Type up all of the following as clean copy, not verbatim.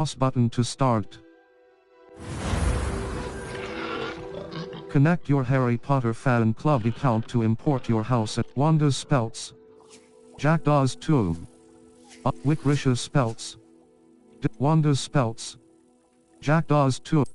Mouse button to start. Connect your Harry Potter fan club account to import your house at Wanda's Spells. Jackdaw's Tomb. Wickrish's Spells. Wanda's Spells. Jackdaw's Tomb.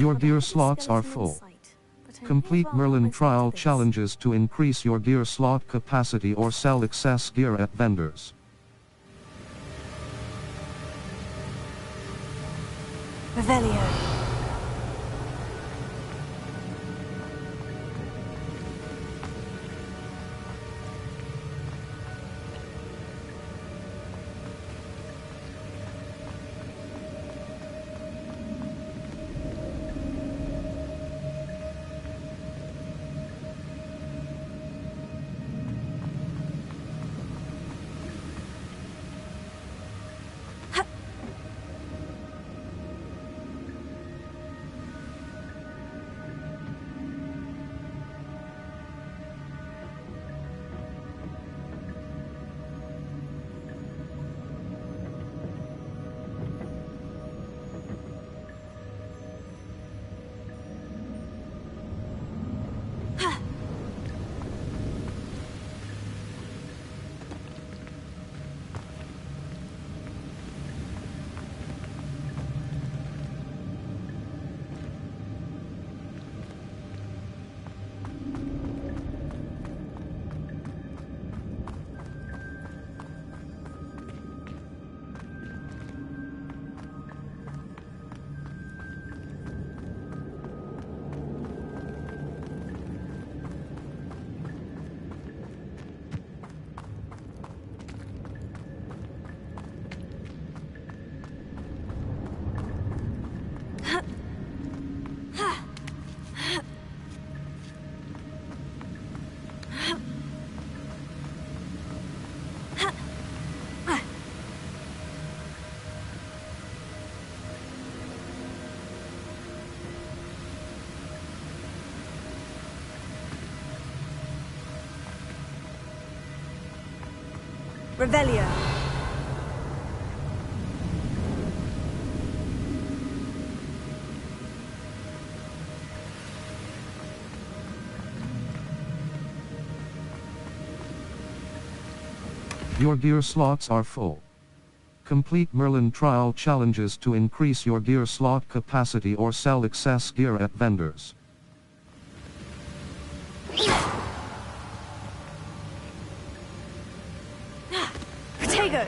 Your gear slots are full. Complete Merlin trial challenges to increase your gear slot capacity or sell excess gear at vendors. Revelio. Revelio. Your gear slots are full. Complete Merlin trial challenges to increase your gear slot capacity or sell excess gear at vendors. Protego!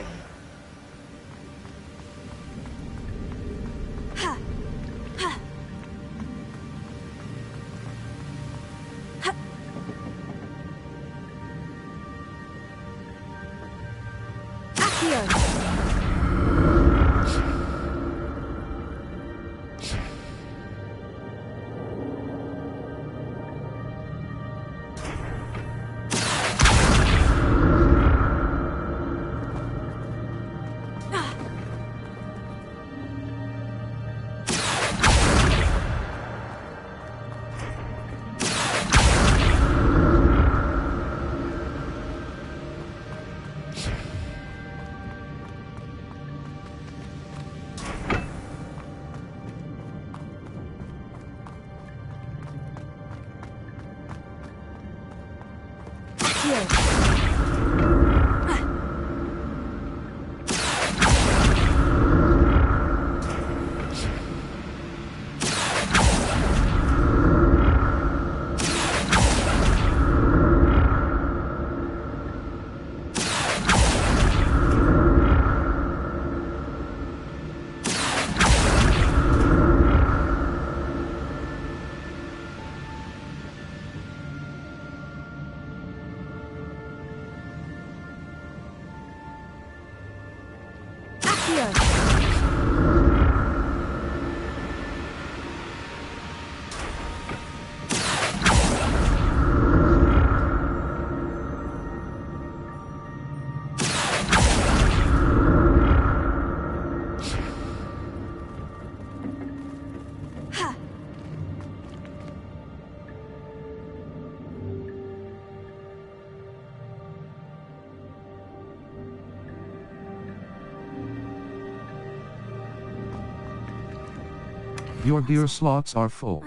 Your gear slots are full.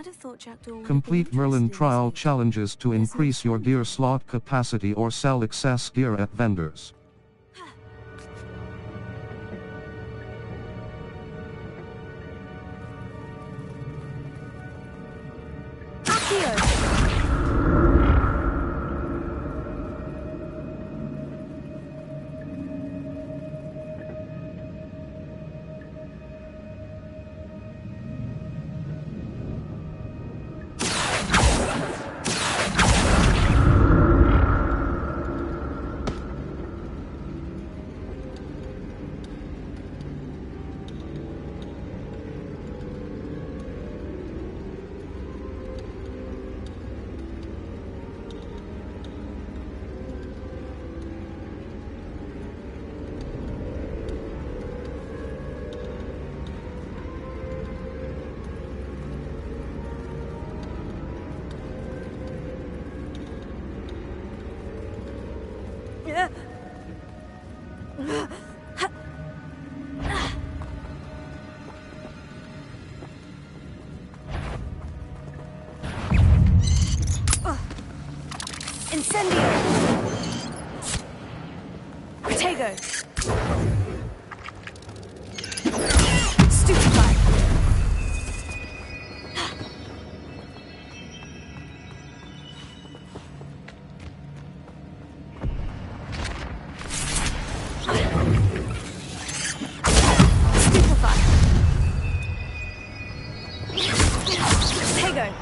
Complete Merlin trial challenges to increase your gear slot capacity or sell excess gear at vendors. Incendio! Protego! Stupefy! Stupefy! Protego!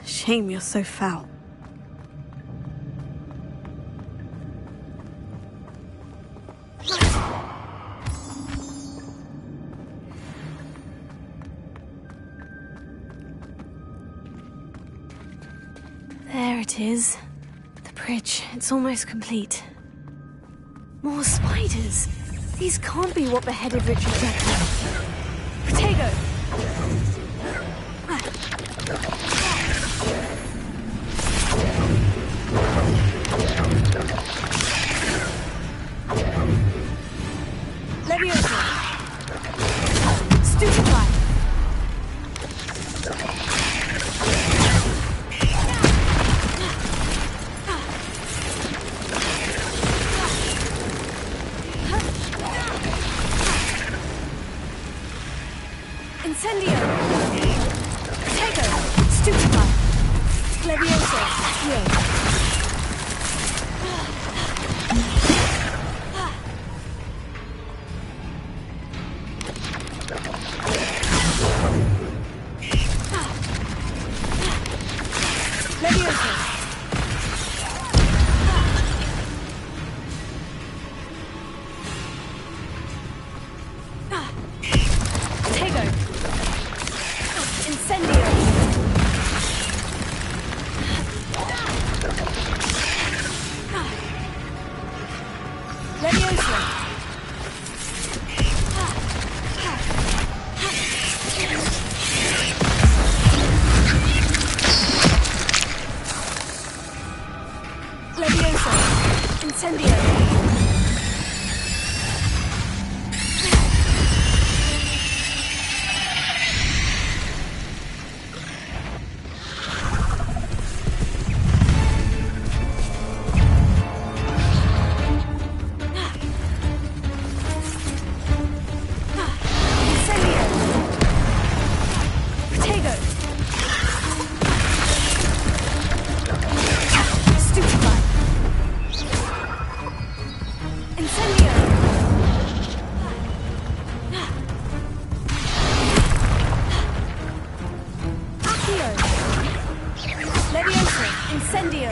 Shame you're so foul. There it is. The bridge. It's almost complete. More spiders. These can't be what beheaded Richard Jackson. Protego! Leviosa. Stupefy. Incendio. Protego. Stupefy. Leviosa. Heal. Leviosa. Protego. Incendio. Leviosa. Leviosa. Incendio. Incendio!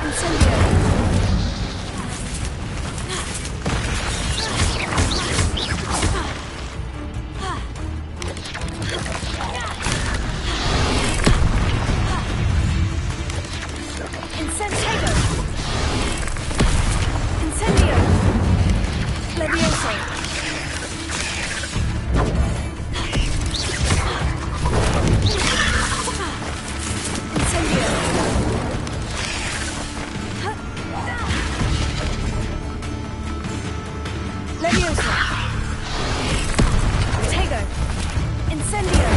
Incendio! Incentigo! Incendio! Levioso! Leviosa! Protego! Incendio!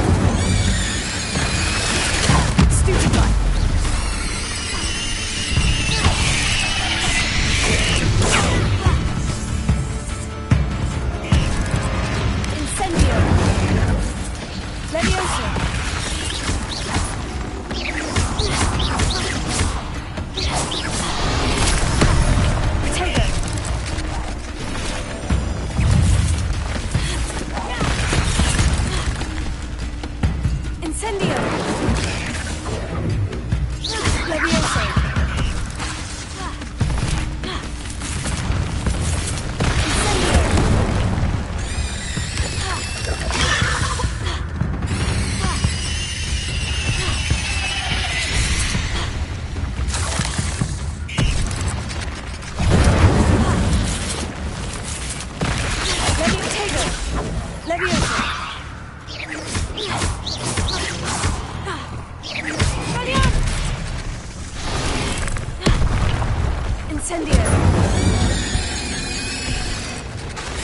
Stupefy! Incendio! Leviosa! Protego! Incendio! Levioso! Levioso! Levioso! Incendio!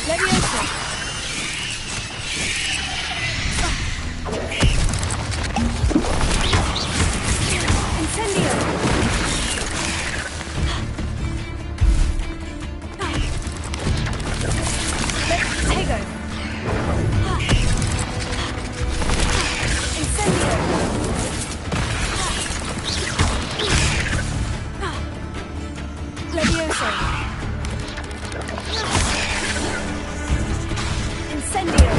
Levioso! Incendio! Protego! Incendio! Levioso! Incendio!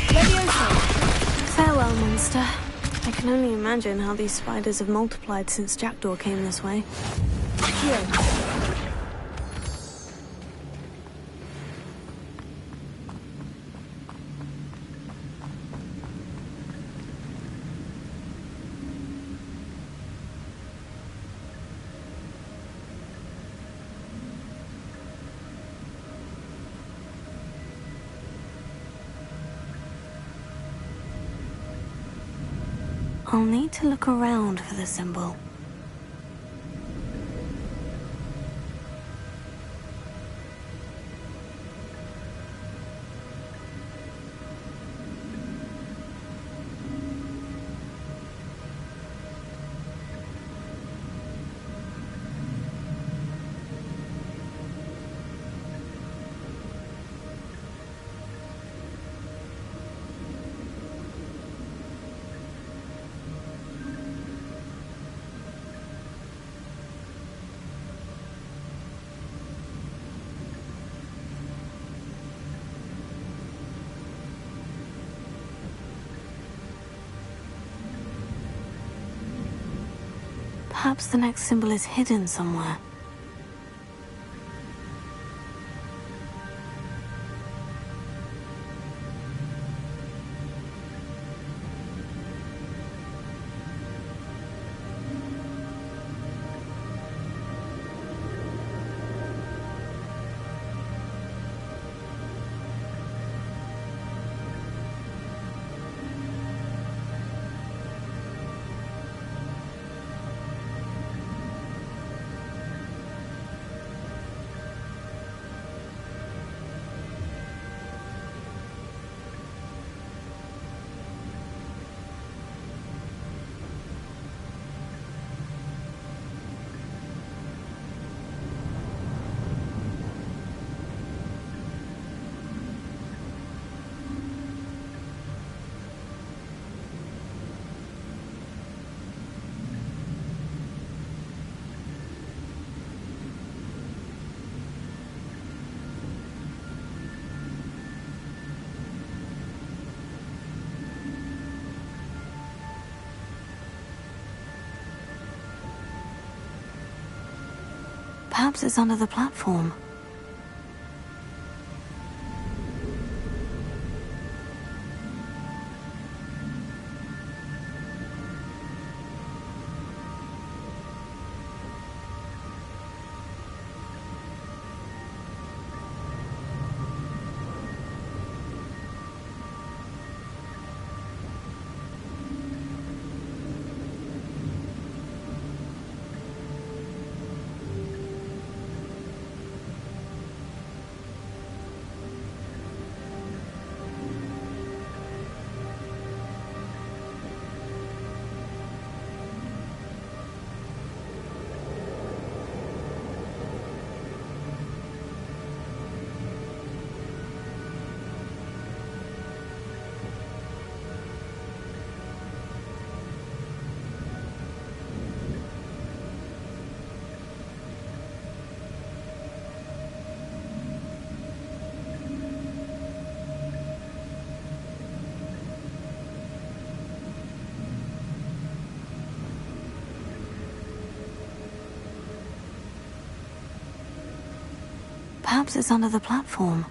Levioso! Farewell, monster. I can only imagine how these spiders have multiplied since Jackdaw came this way. Here. I'll need to look around for the symbol. Perhaps the next symbol is hidden somewhere. Perhaps it's under the platform. Perhaps it's under the platform.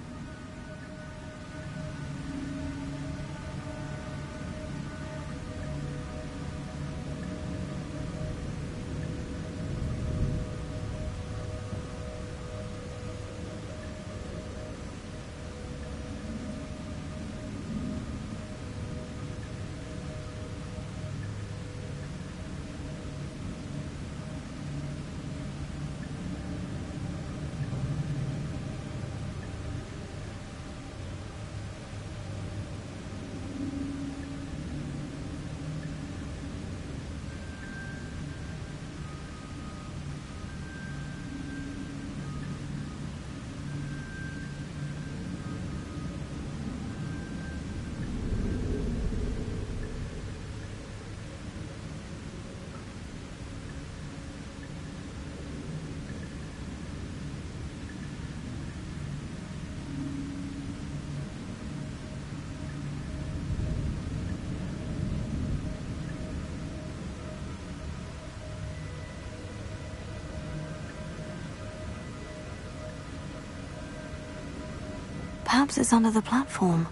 Perhaps it's under the platform.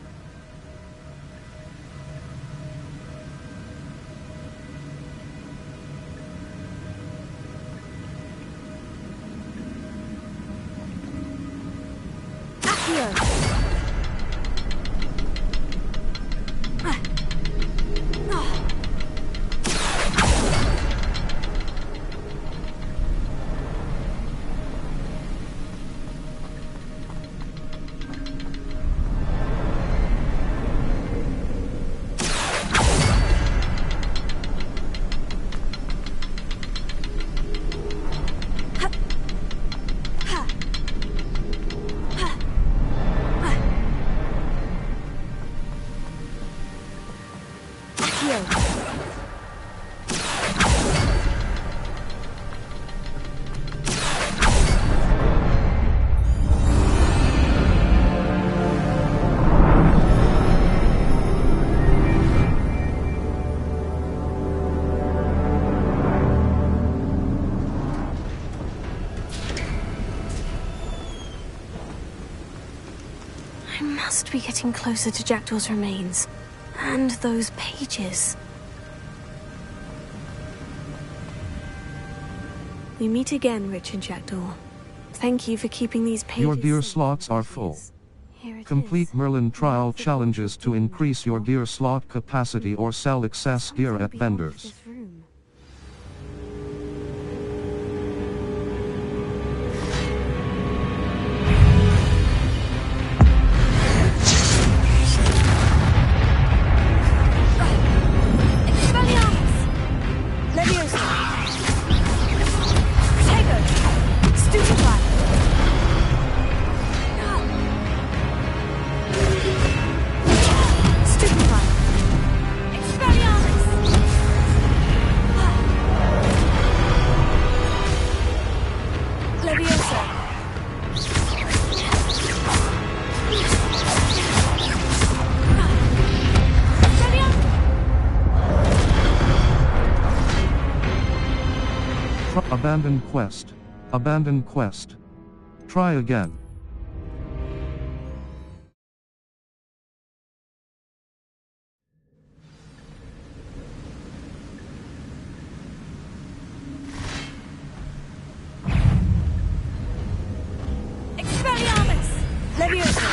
Here. must be getting closer to Jackdaw's remains. And those pages. We meet again, Richard Jackdaw. Thank you for keeping these pages. Your gear slots are full. Here it Complete is. Merlin trial challenges to increase your gear slot capacity or sell excess gear Something at beyond vendors. this room. Expelliarmus! Leviosa! Protego! Stupefy! Stupefy! Expelliarmus! Leviosa! Abandoned quest. Abandoned quest. Try again. Expelliarmus! Leviosa!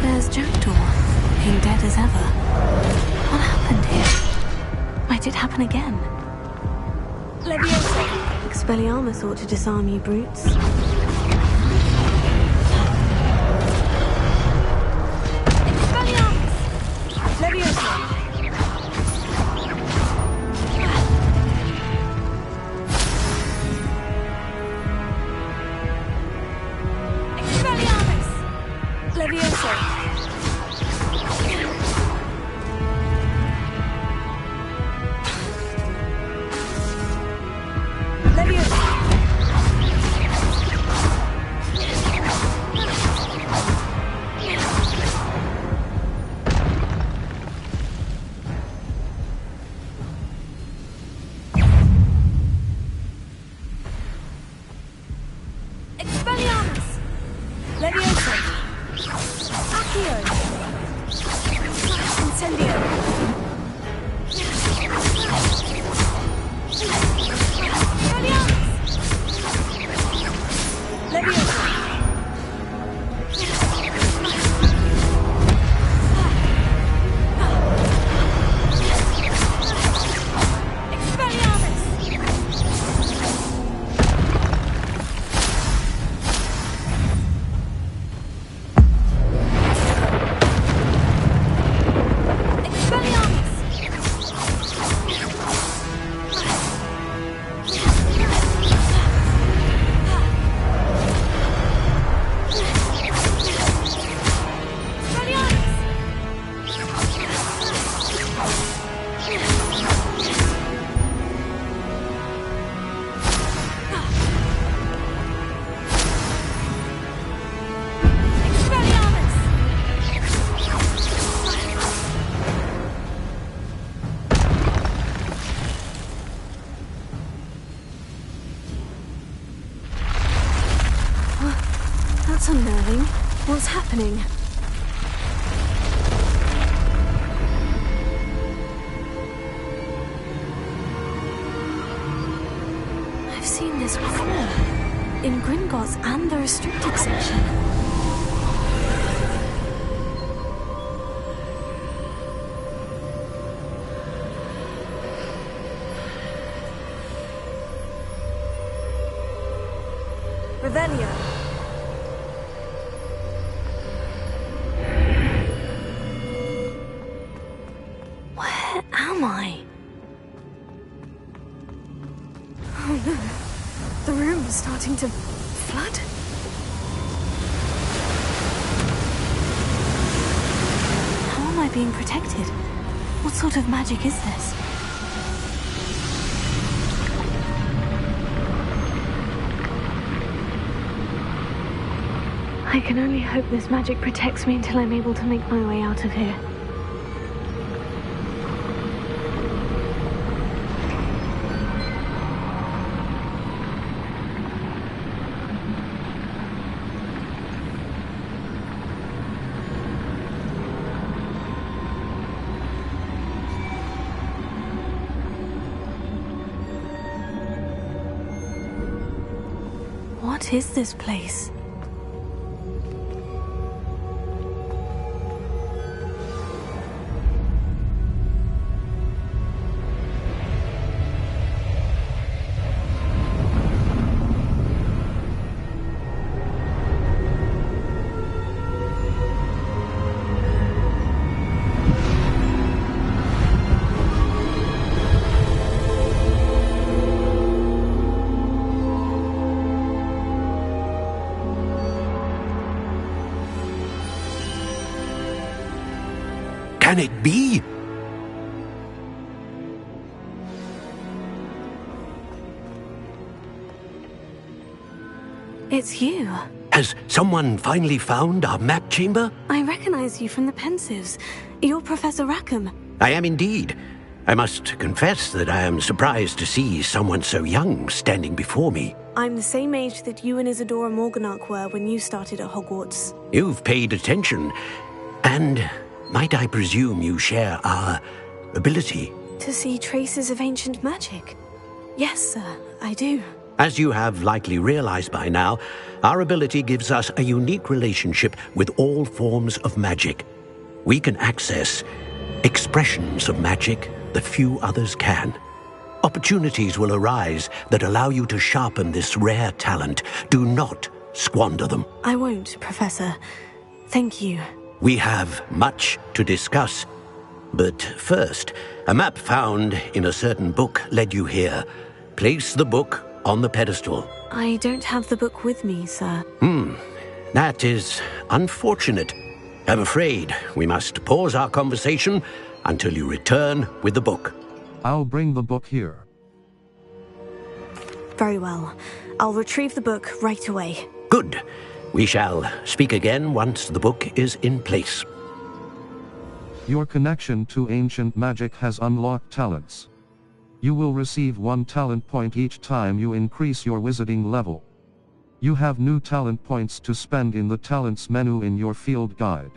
There's Jackdaw, looking dead as ever. What happened here? Might it happen again? Leviosa! Expelliarmus ought to disarm you brutes. Expelliarmus! Leviosa! Expelliarmus! Leviosa! Leviosa! Expelliarmus! Leviosa! Accio! Incendio! Expelliarmus! Leviosa! Expelliarmus! Expelliarmus! That's unnerving. What's happening? I've seen this before. In Gringotts and the restricted section. Revelio! Where am I? Oh no. The room is starting to flood. How am I being protected? What sort of magic is this? I can only hope this magic protects me until I'm able to make my way out of here. What is this place? Can it be? It's you. Has someone finally found our map chamber? I recognize you from the Pensives. You're Professor Rackham. I am indeed. I must confess that I am surprised to see someone so young standing before me. I'm the same age that you and Isadora Morganach were when you started at Hogwarts. You've paid attention, and might I presume you share our ability? To see traces of ancient magic? Yes, sir, I do. As you have likely realized by now, our ability gives us a unique relationship with all forms of magic. We can access expressions of magic that few others can. Opportunities will arise that allow you to sharpen this rare talent. Do not squander them. I won't, Professor. Thank you. We have much to discuss. But first, a map found in a certain book led you here. Place the book on the pedestal. I don't have the book with me, sir. That is unfortunate. I'm afraid we must pause our conversation until you return with the book. I'll bring the book here. Very well. I'll retrieve the book right away. Good. We shall speak again once the book is in place. Your connection to ancient magic has unlocked talents. You will receive 1 talent point each time you increase your wizarding level. You have new talent points to spend in the talents menu in your field guide.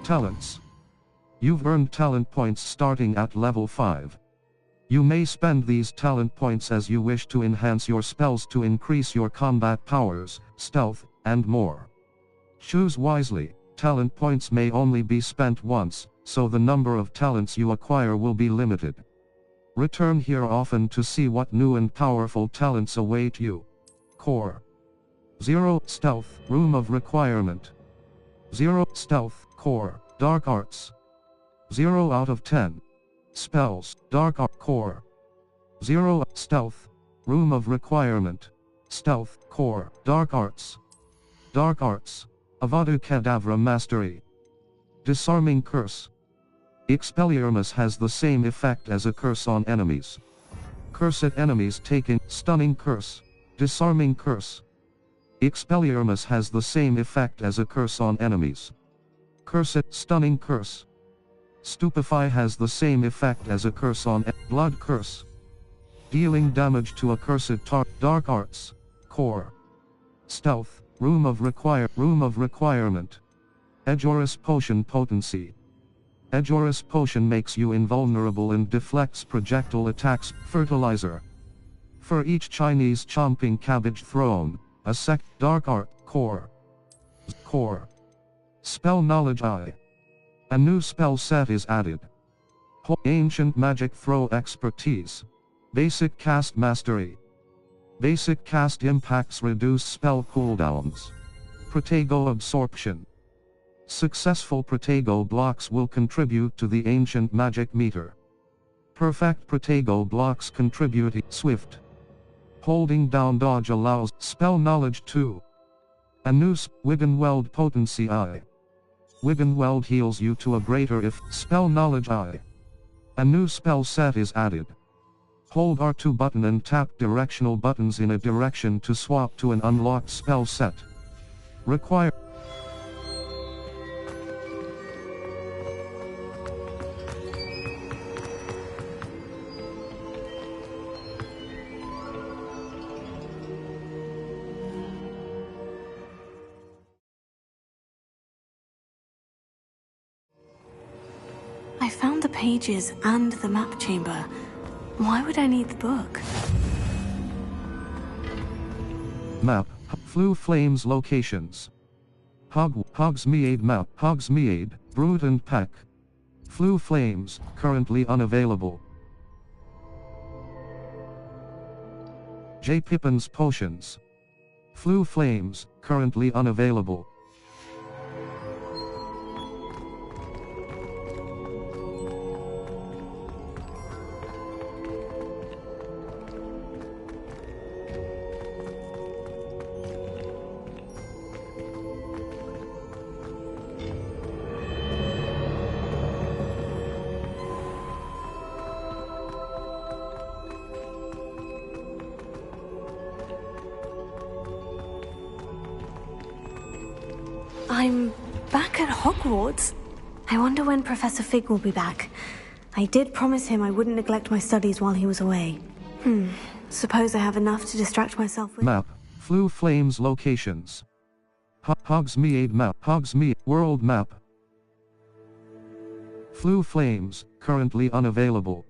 Talents. You've earned talent points starting at level 5. You may spend these talent points as you wish to enhance your spells to increase your combat powers, stealth, and more. Choose wisely. Talent points may only be spent once, so the number of talents you acquire will be limited. Return here often to see what new and powerful talents await you. Core. 0 Stealth, Room of Requirement. 0 Stealth, Core, Dark Arts. 0 out of 10. Spells, Dark Art, Core. 0 Stealth, Room of Requirement. Stealth, Core, Dark Arts. Dark Arts. Avada Kedavra Mastery. Disarming Curse. Expelliarmus has the same effect as a curse on enemies. Cursed enemies taking Stunning Curse. Disarming Curse. Expelliarmus has the same effect as a curse on enemies. Cursed Stunning Curse. Stupefy has the same effect as a curse on Blood Curse. Dealing damage to a cursed Dark Arts. Core. Stealth, Room of Requirement. Edgeorus Potion Potency. Edgeorus Potion makes you invulnerable and deflects projectile attacks. Fertilizer. For each Chinese chomping cabbage thrown, a Dark Art, Core. Core. Spell Knowledge I. A new spell set is added. Ancient Magic Throw Expertise. Basic Cast Mastery. Basic cast impacts reduce spell cooldowns. Protego Absorption. Successful Protego blocks will contribute to the ancient magic meter. Perfect Protego blocks contribute Swift. Holding down dodge allows Spell Knowledge 2. A new Wiggenweld Potency I. Wiggenweld heals you to a greater if Spell Knowledge I. A new spell set is added. Hold R2 button and tap directional buttons in a direction to swap to an unlocked spell set. Require found the pages and the map chamber. Why would I need the book? Map. Flue Flames locations. Hogsmeade map. Hogsmeade, Brute and Pack. Flue Flames, currently unavailable. J. Pippin's Potions. Flue Flames, currently unavailable. I'm back at Hogwarts. I wonder when Professor Fig will be back. I did promise him I wouldn't neglect my studies while he was away. Suppose I have enough to distract myself with— Map. Flue Flames locations. Hogsmeade map. Hogsmeade world map. Flue Flames, currently unavailable.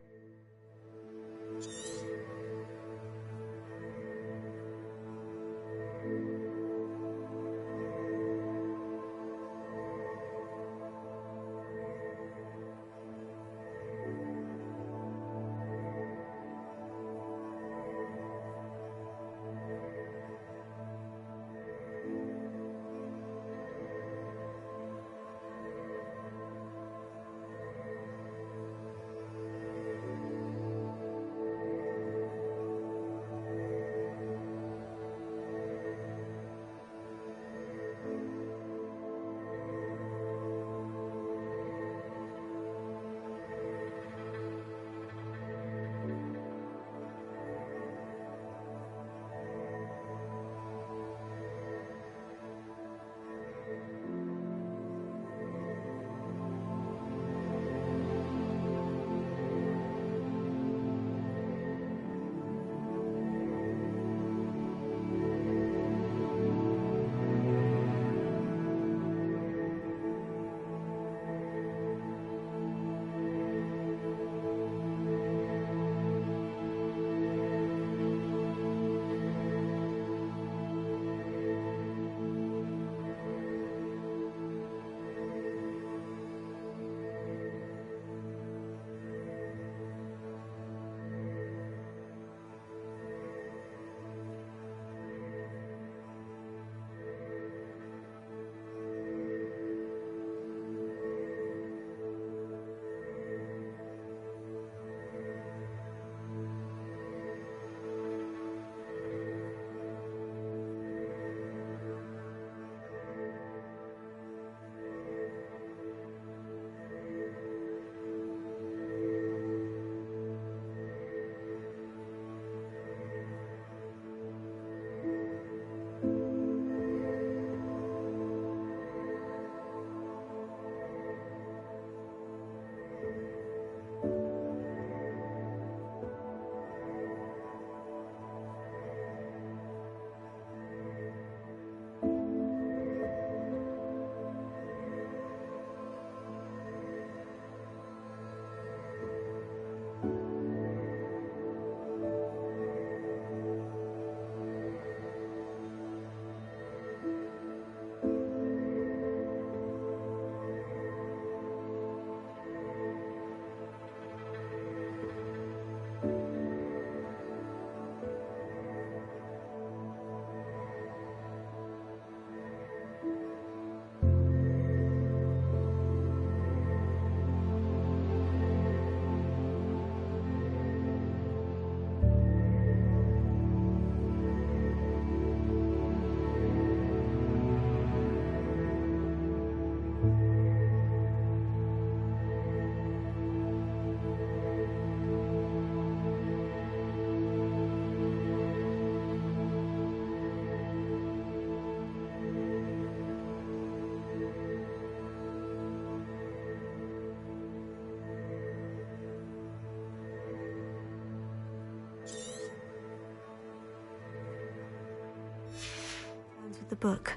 the book.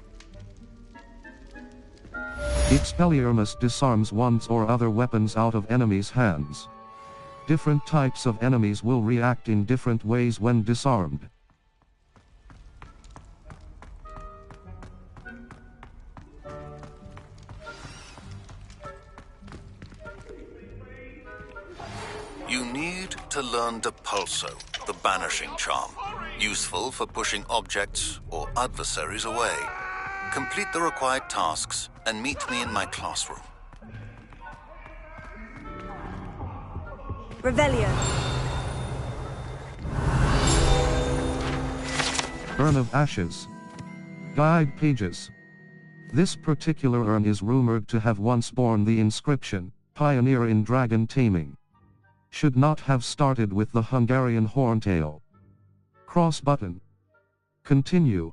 Expelliarmus disarms wands or other weapons out of enemies' hands. Different types of enemies will react in different ways when disarmed. You need to learn Depulso, the banishing charm, useful for pushing objects or adversaries away. Complete the required tasks and meet me in my classroom. Revelio. Urn of Ashes. Guide pages. This particular urn is rumored to have once borne the inscription, Pioneer in Dragon Taming. Should not have started with the Hungarian horntail. Cross button. Continue.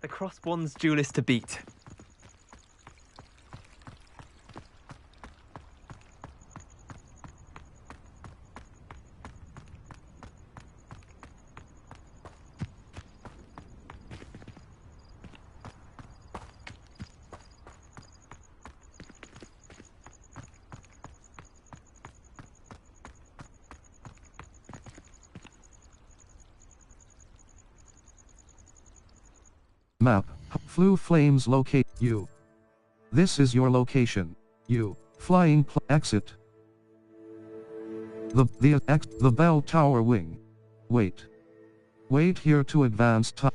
The Crosswands duelist to beat. Map. Flu flames locate you. This is your location. You. Flying exit. The bell tower wing. Wait. Wait here to advance time.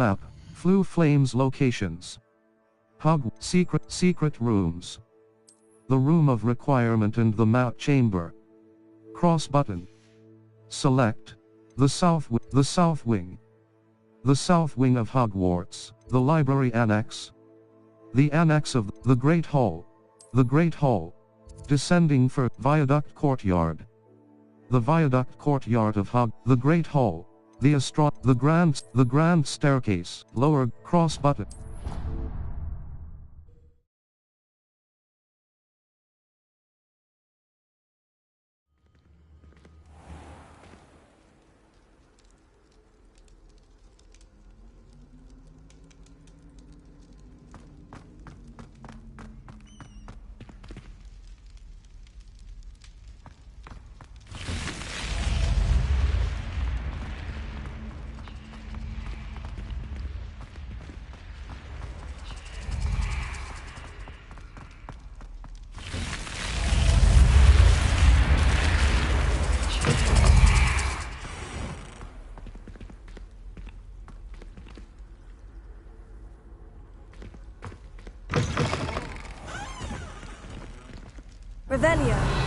Map. Flue Flames locations. Secret rooms. The room of requirement and the map chamber. Cross button. Select. The south wing. The south wing of Hogwarts. The library annex. The annex of the Great Hall. The Great Hall. Descending for Viaduct Courtyard. The Viaduct Courtyard of the Great Hall. The Grand Staircase. Lower cross button. Revelio.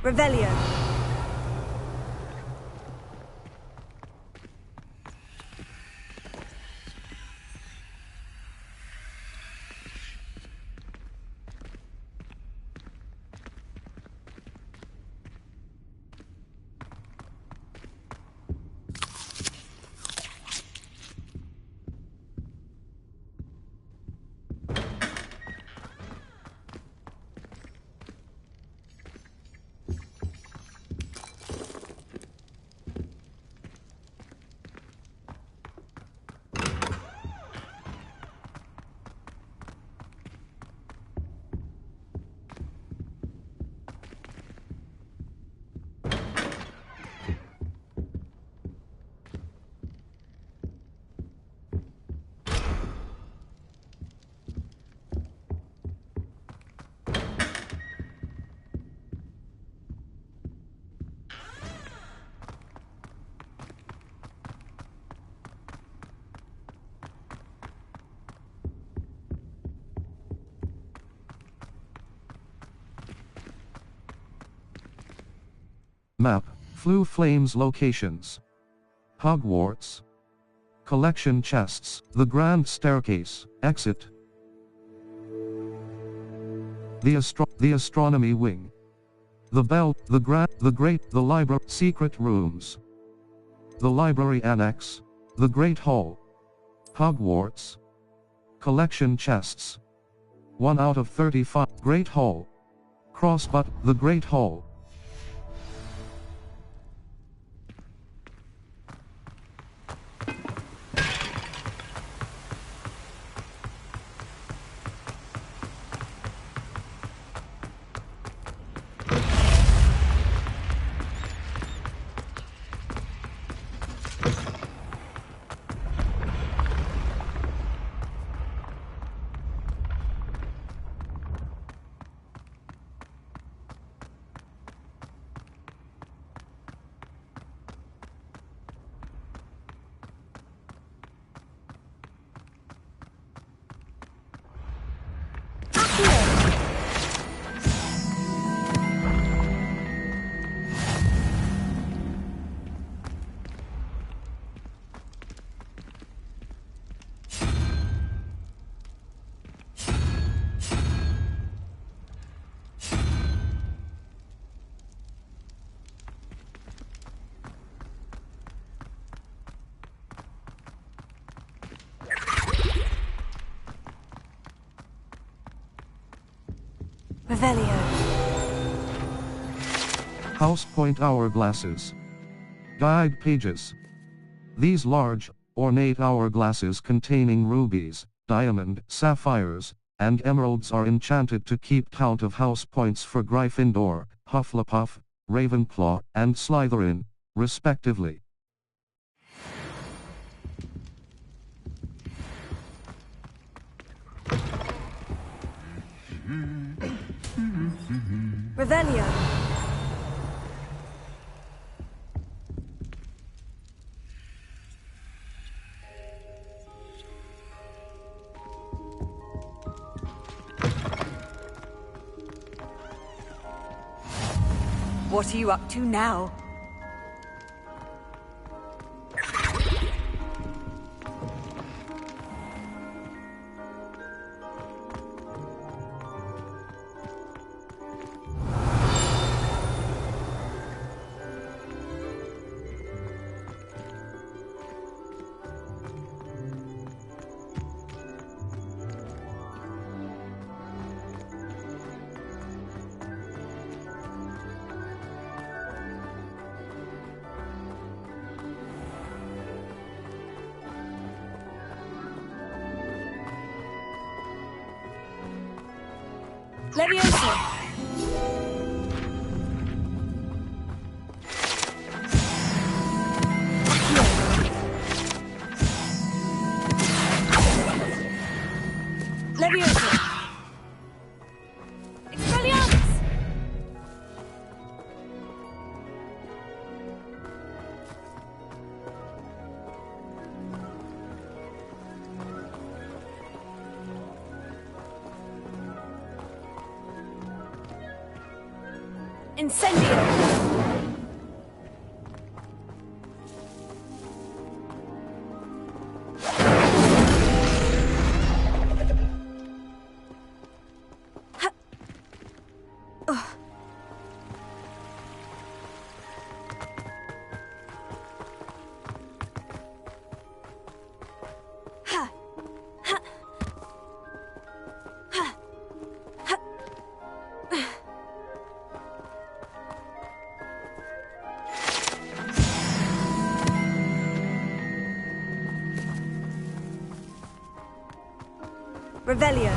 Revelio. Map. Flue Flames locations. Hogwarts. Collection chests. The Grand Staircase. Exit. The Astronomy Wing. The Bell. The Great. The Library. Secret rooms. The Library Annex. The Great Hall. Hogwarts. Collection chests. 1 out of 35. Great Hall. Crossbutt. The Great Hall. Revelio. House point hourglasses. Guide pages. These large, ornate hourglasses containing rubies, diamond, sapphires, and emeralds are enchanted to keep count of house points for Gryffindor, Hufflepuff, Ravenclaw, and Slytherin, respectively. Revelio. What are you up to now? Leviosa. Leviosa. Expelliarmus. Incendio! Revelio.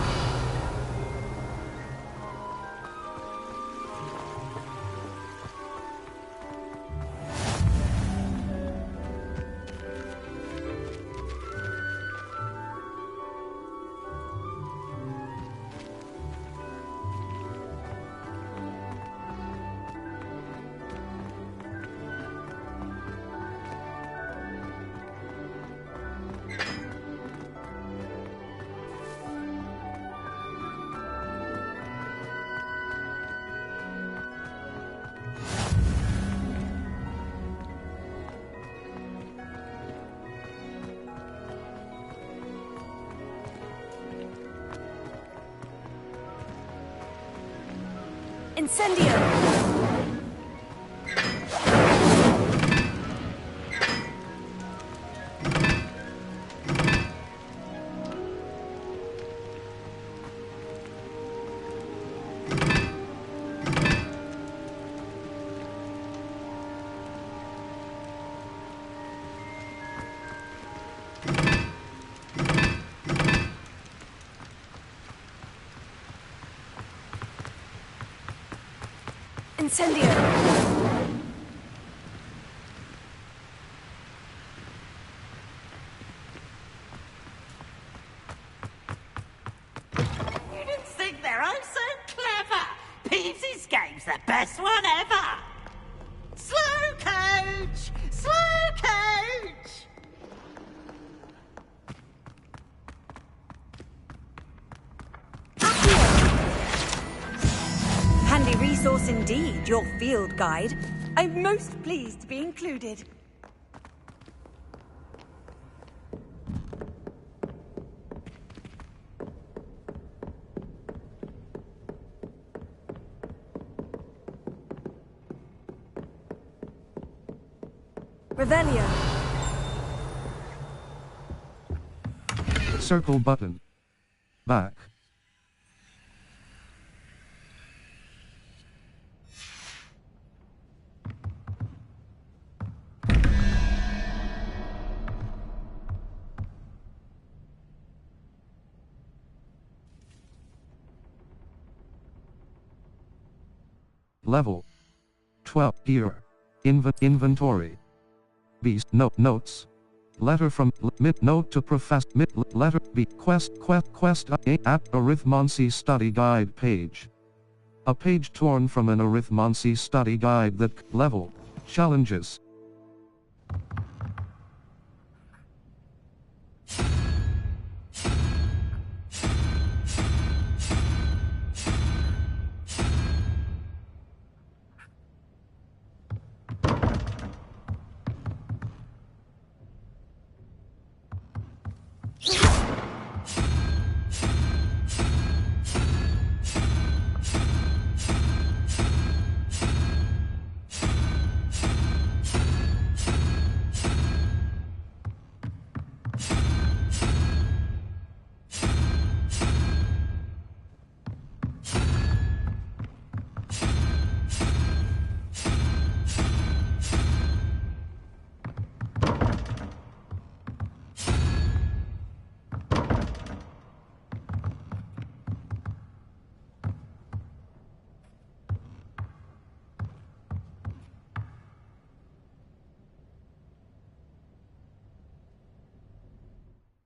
Incendio! Incendio! You didn't think they're oh so clever. Peeves' game's the best one ever. Slow coach! Slow coach! Handy resource indeed, your field guide. I'm most pleased to be included. Revelio. Circle button. Back. Level 12. Gear. Inventory. Beast. Notes. Letter from note to Professor. Letter B. Quest app arithmancy study guide page. A page torn from an arithmancy study guide that level challenges.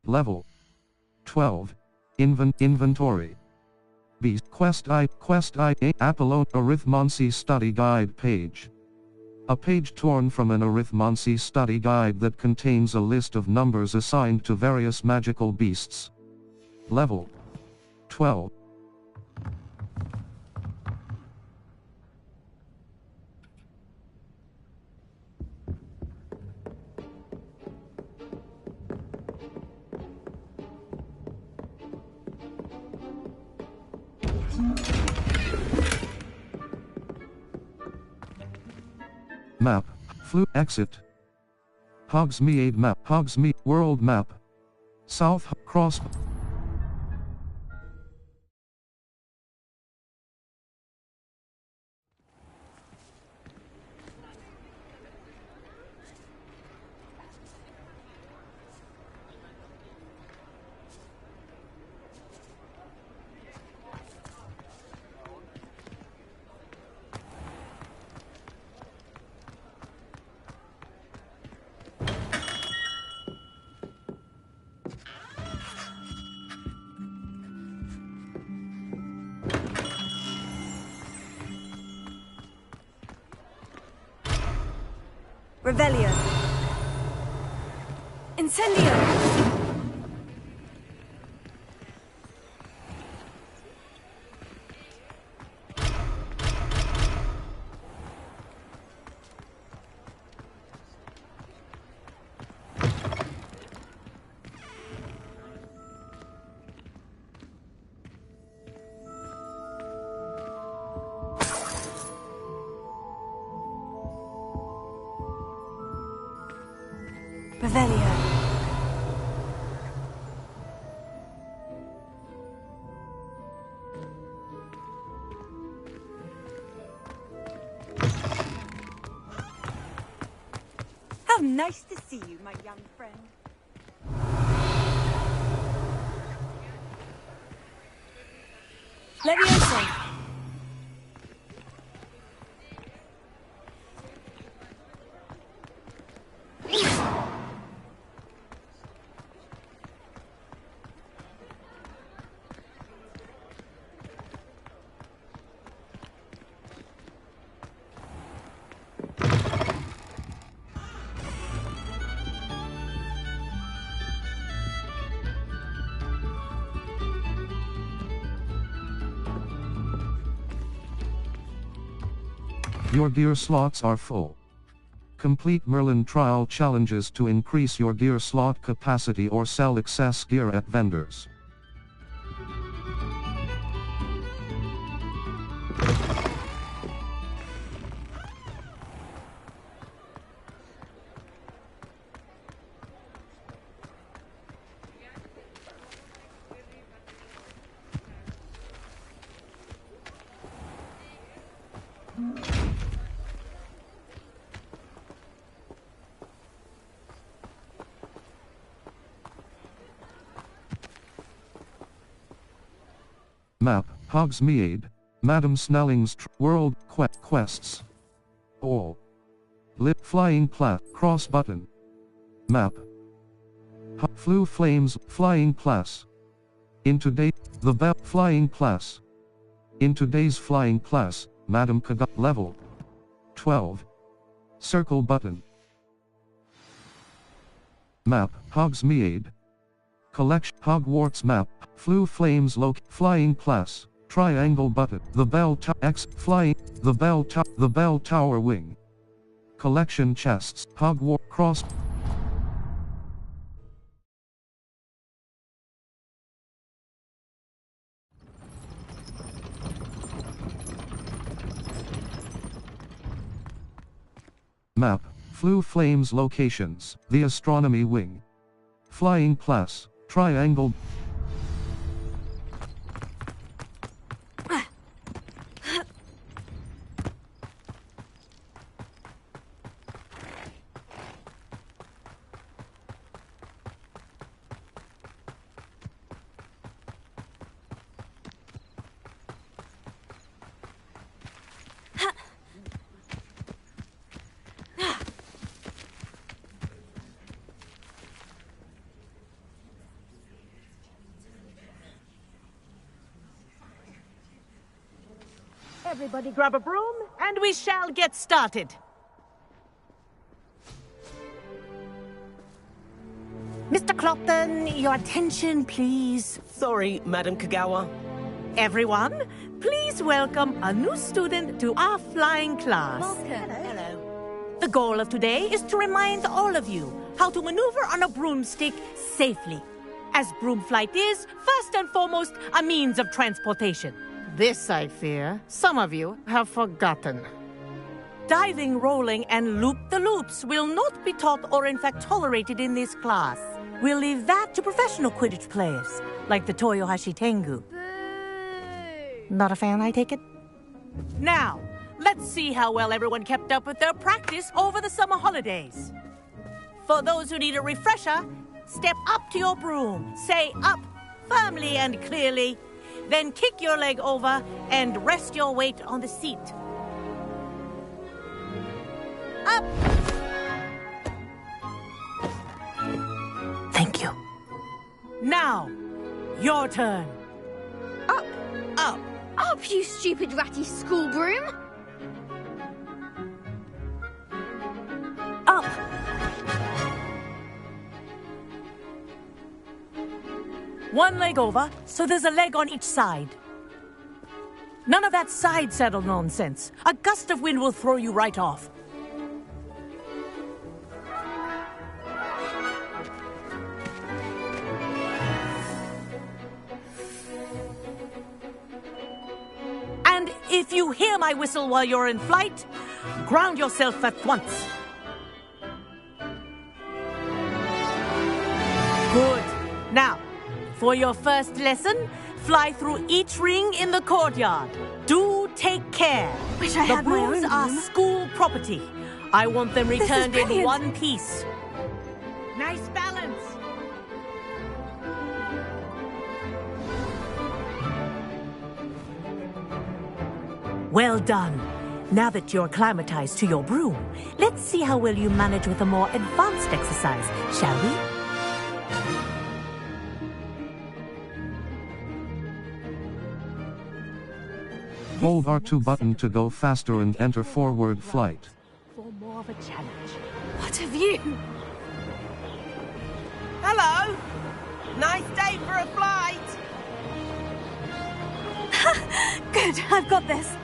Level 12. Inventory. Beast. Quest I Apollon arithmancy study guide page. A page torn from an arithmancy study guide that contains a list of numbers assigned to various magical beasts. Level 12. Map. Exit. Hogsmeade map. Hogsmeade world map. South cross. Revelio. Incendio! Revelio. How nice to see you, my young friend. Levioso! Your gear slots are full. Complete Merlin trial challenges to increase your gear slot capacity or sell excess gear at vendors. Map, Hogsmeade. Madam Snelling's World Quests. All. Flying cross button. Map. Flew Flames Flying Class. In today, the Bell Flying Class. In today's Flying Class, Madam Kaga level 12. Circle button. Map Hogsmeade. Collection Hogwarts map. Flew Flames Flying Class. Triangle button. The Bell X Flying. The Bell Tower wing. Collection chests. Hogwarts cross. Map. Flew Flames locations. The Astronomy wing. Flying Class. Triangle. Everybody grab a broom, and we shall get started. Mr. Clopton, your attention, please. Sorry, Madam Kagawa. Everyone, please welcome a new student to our flying class. Hello. The goal of today is to remind all of you how to maneuver on a broomstick safely, as broom flight is, first and foremost, a means of transportation. This, I fear, some of you have forgotten. Diving, rolling, and loop-the-loops will not be taught or in fact tolerated in this class. We'll leave that to professional Quidditch players, like the Toyohashi Tengu. Not a fan, I take it? Now, let's see how well everyone kept up with their practice over the summer holidays. For those who need a refresher, step up to your broom, say up firmly and clearly, then kick your leg over and rest your weight on the seat. Up! Thank you. Now, your turn. Up! Up! Up, you stupid ratty school broom! Up! One leg over, so there's a leg on each side. None of that side saddle nonsense. A gust of wind will throw you right off. And if you hear my whistle while you're in flight, ground yourself at once. Good. Now, for your first lesson, fly through each ring in the courtyard. Do take care. Wish I the had my brooms own are room. school property. I want them is returned in brilliant. one piece. Nice balance. Well done. Now that you're acclimatized to your broom, let's see how well you manage with a more advanced exercise, shall we? Hold R2 button to go faster and enter forward flight. For more of a challenge. What have you? Hello. Nice day for a flight. Good, I've got this.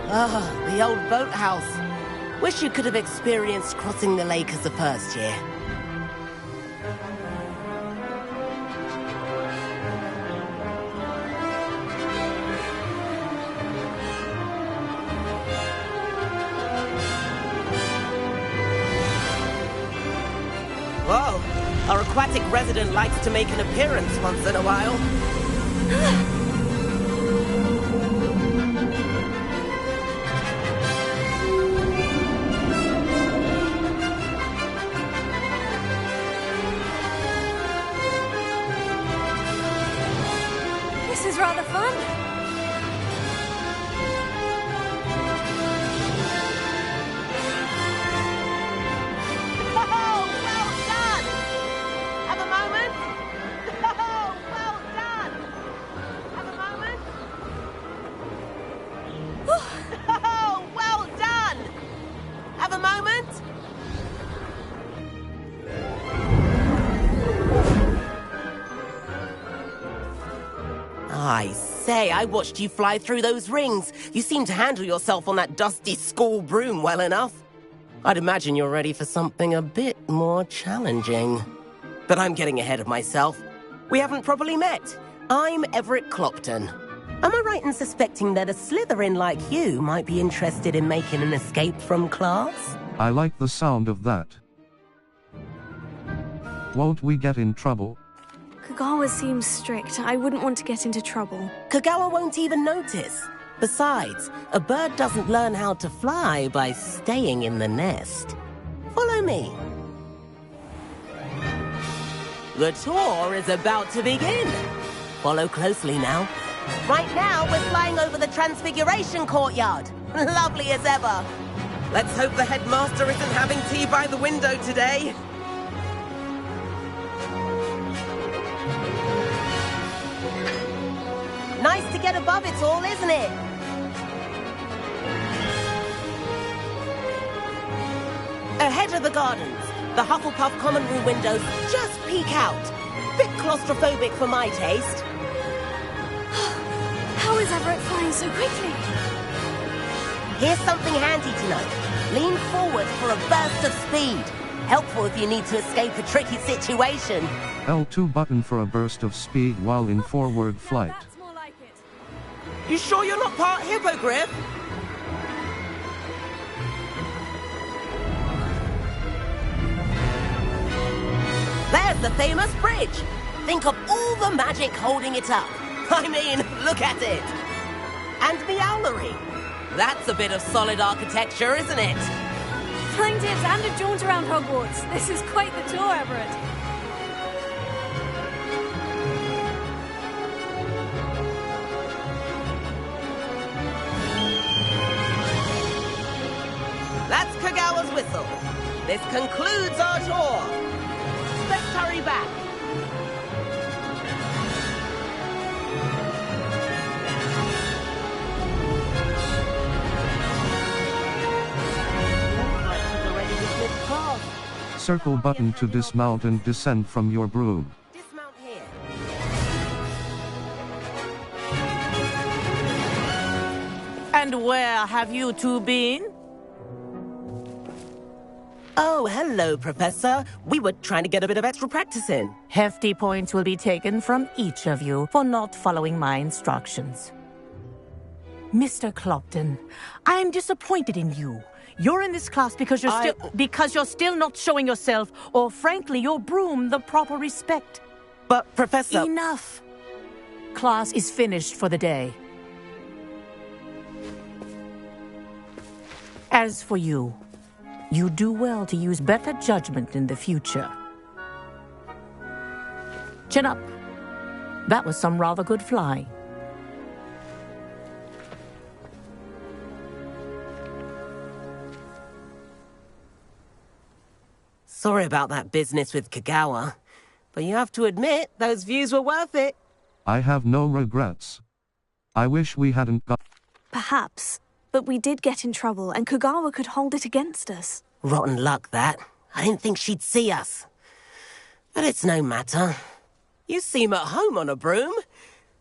Ah, the old boathouse. Wish you could have experienced crossing the lake as a first year. Whoa, our aquatic resident likes to make an appearance once in a while. have fun. Oh, well done! Have a moment? Oh, well done! Have a moment? Oh, well done! Have a moment? I say, I watched you fly through those rings. You seem to handle yourself on that dusty school broom well enough. I'd imagine you're ready for something a bit more challenging. But I'm getting ahead of myself. We haven't properly met. I'm Everett Clopton. Am I right in suspecting that a Slytherin like you might be interested in making an escape from class? I like the sound of that. Won't we get in trouble? Kagawa seems strict. I wouldn't want to get into trouble. Kagawa won't even notice. Besides, a bird doesn't learn how to fly by staying in the nest. Follow me. The tour is about to begin. Follow closely now. Right now, we're flying over the Transfiguration Courtyard. Lovely as ever. Let's hope the headmaster isn't having tea by the window today. Nice to get above it all, isn't it? Ahead of the gardens, the Hufflepuff common room windows just peek out. Bit claustrophobic for my taste. How is Everett flying so quickly? Here's something handy to know. Lean forward for a burst of speed. Helpful if you need to escape a tricky situation. L2 button for a burst of speed while in forward flight. That's more like it. You sure you're not part hippogriff? There's the famous bridge. Think of all the magic holding it up. I mean, look at it. And the owlery. That's a bit of solid architecture, isn't it? Flying tips and a jaunt around Hogwarts. This is quite the tour, Everett. That's Kagawa's whistle. This concludes our tour. Let's hurry back. Circle button to dismount and descend from your broom. Dismount here. And where have you two been? Oh, hello, Professor. We were trying to get a bit of extra practice in. Hefty points will be taken from each of you for not following my instructions. Mr. Clopton, I am disappointed in you. You're in this class because you're still not showing yourself, or frankly, your broom the proper respect. But, Professor... Enough. Class is finished for the day. As for you, you do well to use better judgment in the future. Chin up. That was some rather good flying. Sorry about that business with Kagawa, but you have to admit, those views were worth it. I have no regrets. I wish we hadn't got... Perhaps. But we did get in trouble, and Kagawa could hold it against us. Rotten luck, that. I didn't think she'd see us. But it's no matter. You seem at home on a broom.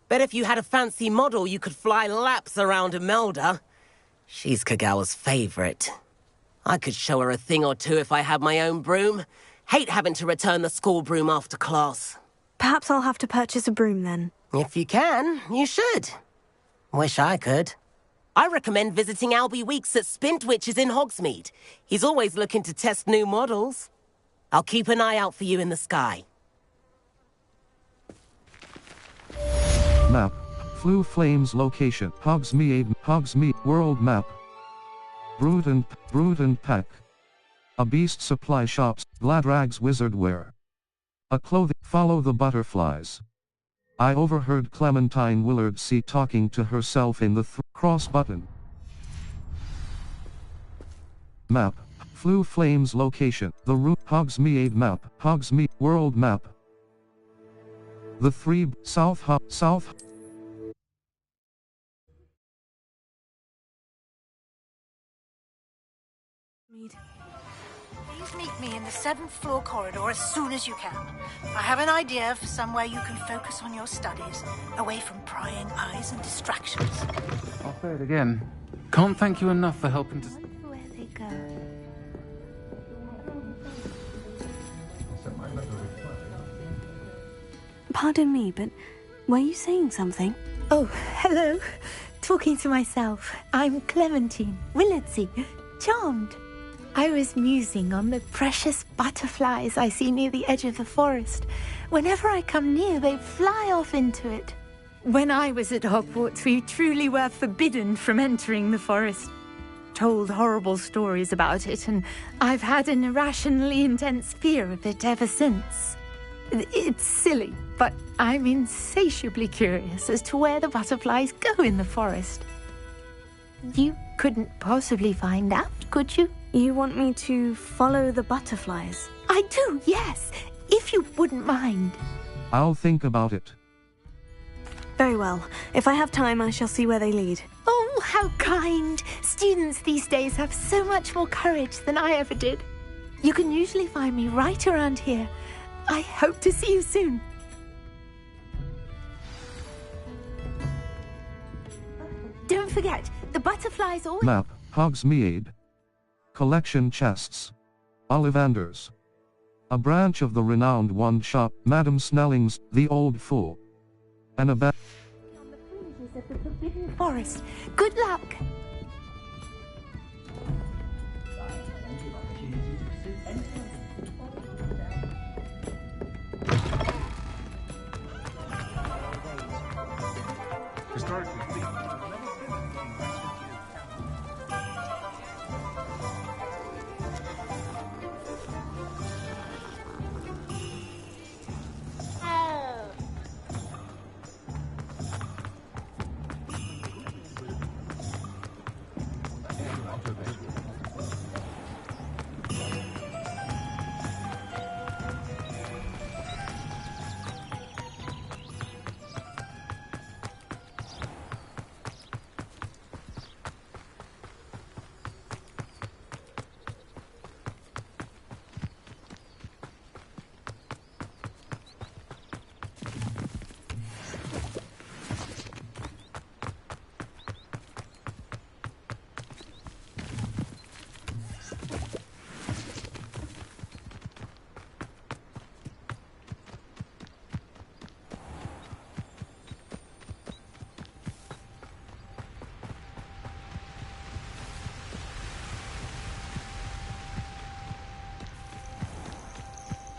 Bet if you had a fancy model, you could fly laps around Imelda. She's Kagawa's favorite. I could show her a thing or two if I had my own broom. Hate having to return the school broom after class. Perhaps I'll have to purchase a broom then. If you can, you should. Wish I could. I recommend visiting Albie Weeks at Spintwitches in Hogsmeade. He's always looking to test new models. I'll keep an eye out for you in the sky. Map. Flue Flames location. Hogsmeade world map. Brood and Pack. A Beast Supply Shops. Gladrags Wizardwear. A clothing. Follow the butterflies. I overheard Clementine Willard C. talking to herself in the cross button. Map. Flew Flames location. The route. Hogsmeade map. Hogsmeade world map. The 3 South South. Please meet me in the 7th floor corridor as soon as you can. I have an idea for somewhere you can focus on your studies, away from prying eyes and distractions. I'll say it again. Can't thank you enough for helping to... Where they go? Pardon me, but were you saying something? Oh, hello. Talking to myself. I'm Clementine Willardsey. Charmed. I was musing on the precious butterflies I see near the edge of the forest. Whenever I come near, they fly off into it. When I was at Hogwarts, we truly were forbidden from entering the forest. Told horrible stories about it, and I've had an irrationally intense fear of it ever since. It's silly, but I'm insatiably curious as to where the butterflies go in the forest. You couldn't possibly find out, could you? You want me to follow the butterflies? I do, yes, if you wouldn't mind. I'll think about it. Very well. If I have time, I shall see where they lead. Oh, how kind! Students these days have so much more courage than I ever did. You can usually find me right around here. I hope to see you soon. Don't forget, the butterflies always... Map. Hogsmeade. Collection chests. Ollivanders. A branch of the renowned wand shop, Madame Snelling's, the Old Fool. And a On the fringes of the Forbidden Forest. Good luck! Historically speaking,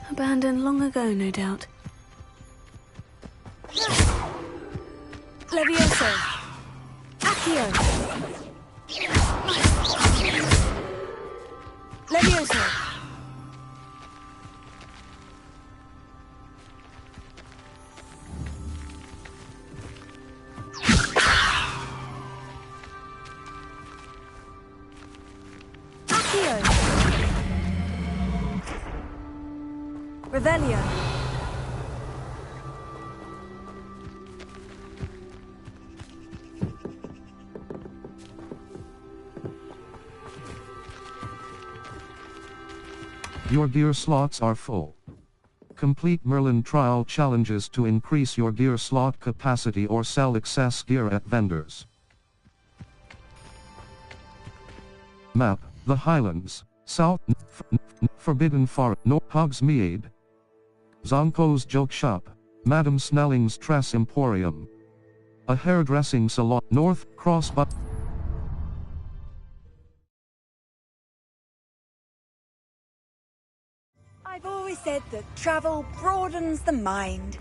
Abandoned long ago, no doubt. Levioso. Accio. Levioso. Accio. Revelio. Your gear slots are full. Complete Merlin trial challenges to increase your gear slot capacity or sell excess gear at vendors. Map, the Highlands, South, Forbidden Forest, North Hogsmeade, Zonko's Joke Shop, Madame Snelling's Tress Emporium, a hairdressing salon, North, Crossbutt. I've always said that travel broadens the mind.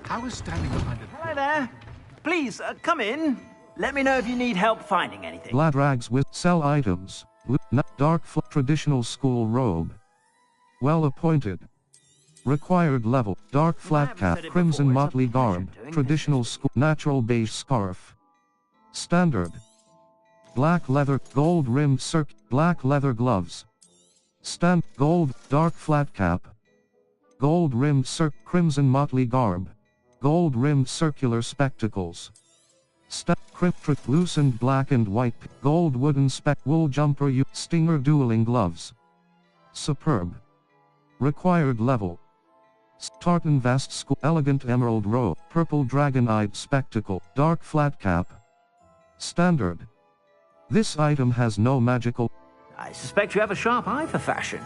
I was standing behind a... Hello there. Please, come in. Let me know if you need help finding anything. Glad rags with sell items. Dark traditional school robe. Well appointed. Required level. Dark flat cap. Crimson motley garb. Traditional school. Natural beige scarf. Standard. Black leather. Gold rimmed black leather gloves. Gold. Dark flat cap. Gold rimmed crimson motley garb. Gold rimmed circular spectacles. Loosened black and white. Gold wooden wool jumper. Stinger dueling gloves. Superb. Required level. Tartan vest. Elegant emerald robe. Purple dragon-eyed spectacle. Dark flat cap. Standard. This item has no magical... I suspect you have a sharp eye for fashion.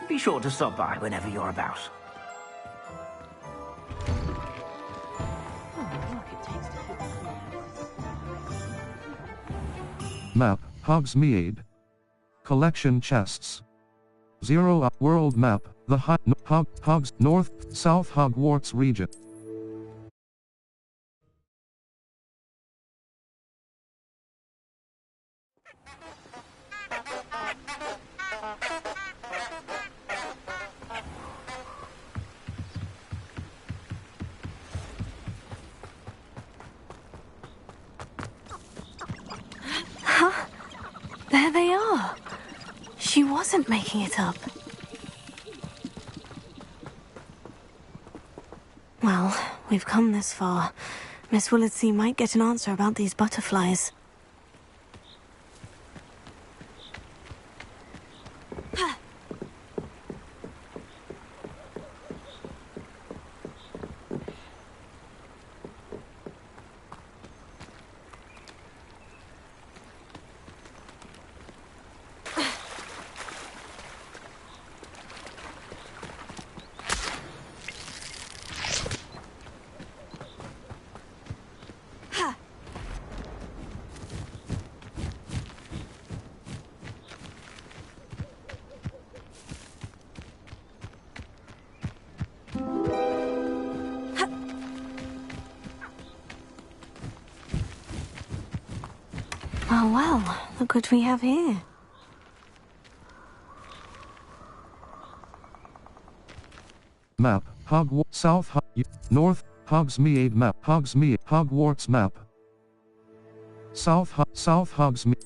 Be sure to stop by whenever you're about. Map, Hogsmeade. Collection chests. Zero World Map, the North, South Hogwarts region. There they are. She wasn't making it up. Well, we've come this far. Miss Willardsey might get an answer about these butterflies. Oh well, look what we have here. Map, South, North, Hogsmeade map, Hogwarts map. South Hogsmeade.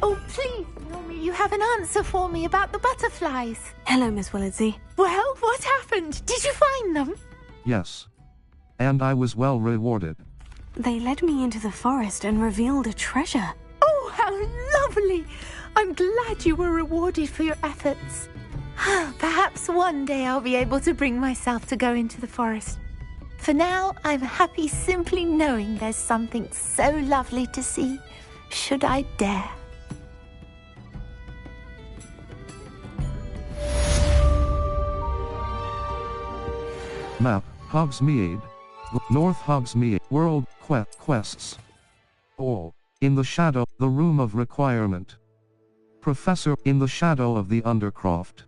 Oh, please tell me you have an answer for me about the butterflies. Hello, Miss Willardsey. Well, what happened? Did you find them? Yes. And I was well rewarded. They led me into the forest and revealed a treasure. Oh, how lovely! I'm glad you were rewarded for your efforts. Perhaps one day I'll be able to bring myself to go into the forest. For now, I'm happy simply knowing there's something so lovely to see, should I dare. Map, Hogsmeade. North Hogsmeade. World quests. All. In the shadow, the room of requirement. Professor, in the shadow of the Undercroft.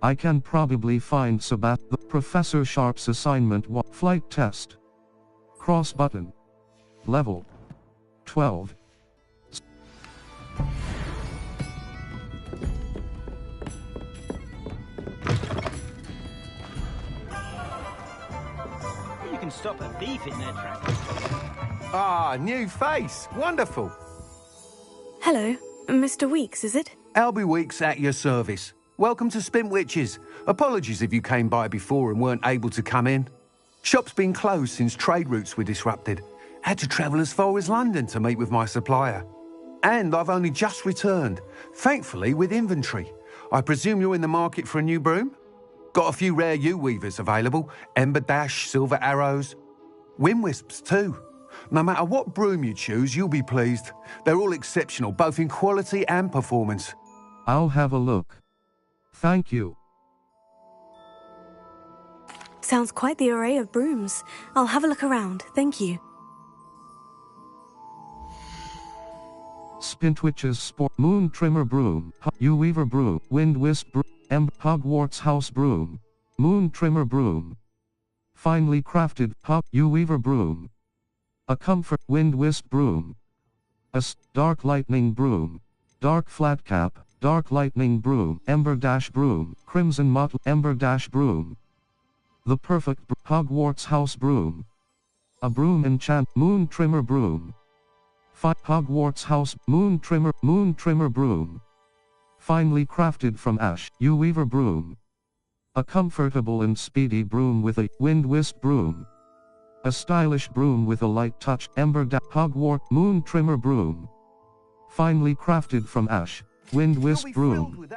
I can probably find the Professor Sharp's assignment flight test. Cross button. Level 12. You can stop a thief in their tracks. Ah, new face. Wonderful. Hello, Mr. Weeks, is it? Albie Weeks at your service. Welcome to Spintwitches. Apologies if you came by before and weren't able to come in. Shop's been closed since trade routes were disrupted. Had to travel as far as London to meet with my supplier. And I've only just returned, thankfully with inventory. I presume you're in the market for a new broom? Got a few rare U-weavers available. Ember Dash, Silver Arrows. Wind Wisps too. No matter what broom you choose, you'll be pleased. They're all exceptional, both in quality and performance. I'll have a look. Thank you. Sounds quite the array of brooms. I'll have a look around, thank you. Spintwitch's Sport Moon Trimmer Broom, U Weaver Broom, Wind Wisp Broom, Hogwarts House Broom, Moon Trimmer Broom. Finely crafted, U Weaver Broom. A Comfort Wind Wisp Broom. Dark Lightning Broom. Dark Flat Cap, Dark Lightning Broom, Ember Dash Broom, Crimson Mottle, Ember Dash Broom. The Perfect Hogwarts House Broom. A Broom Enchant, Moon Trimmer Broom. Hogwarts House, Moon Trimmer Broom. Finely crafted from ash, U Weaver Broom. A comfortable and speedy broom with a Wind Wisp Broom. A stylish broom with a light touch, Ember Dash, Hogwarts Moon Trimmer Broom. Finely crafted from ash, Wind Wisp Broom.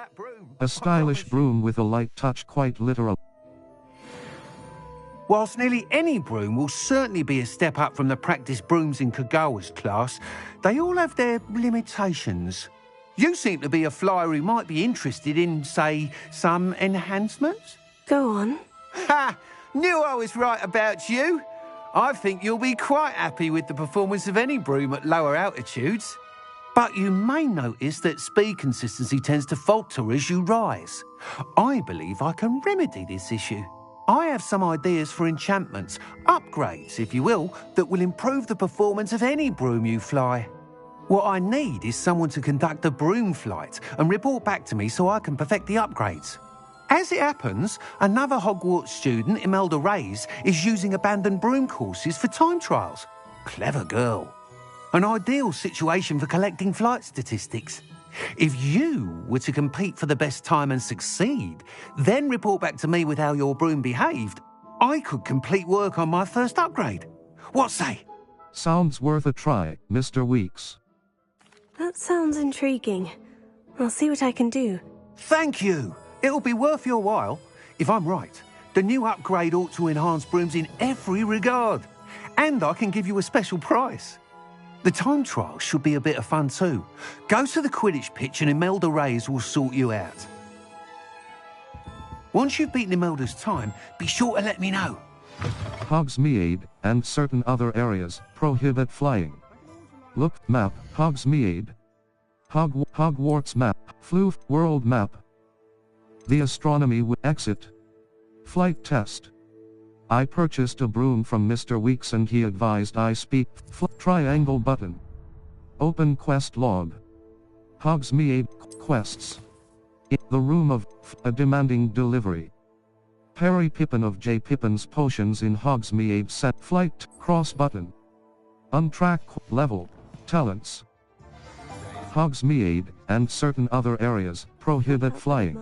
A stylish broom with a light touch, quite literal. Whilst nearly any broom will certainly be a step up from the practice brooms in Kagawa's class, they all have their limitations. You seem to be a flyer who might be interested in, say, some enhancements? Go on. Ha! Knew I was right about you. I think you'll be quite happy with the performance of any broom at lower altitudes. But you may notice that speed consistency tends to falter as you rise. I believe I can remedy this issue. I have some ideas for enchantments, upgrades, if you will, that will improve the performance of any broom you fly. What I need is someone to conduct a broom flight and report back to me so I can perfect the upgrades. As it happens, another Hogwarts student, Imelda Reyes, is using abandoned broom courses for time trials. Clever girl. An ideal situation for collecting flight statistics. If you were to compete for the best time and succeed, then report back to me with how your broom behaved, I could complete work on my first upgrade. What say? Sounds worth a try, Mr. Weeks. That sounds intriguing. I'll see what I can do. Thank you. It'll be worth your while. If I'm right, the new upgrade ought to enhance brooms in every regard. And I can give you a special price. The time trial should be a bit of fun too. Go to the Quidditch pitch and Imelda Reyes will sort you out. Once you've beaten Imelda's time, be sure to let me know. Hogsmeade, and certain other areas, prohibit flying. Look, map, Hogsmeade. Hogwarts map, Floof, world map. The astronomy exit. Flight test. I purchased a broom from Mr. Weeks and he advised I speak. Triangle button. Open quest log. Hogsmeade quests. The room of a demanding delivery. Harry Pippin of J. Pippin's potions in Hogsmeade set flight cross button. Untrack level talents. Hogsmeade and certain other areas prohibit flying.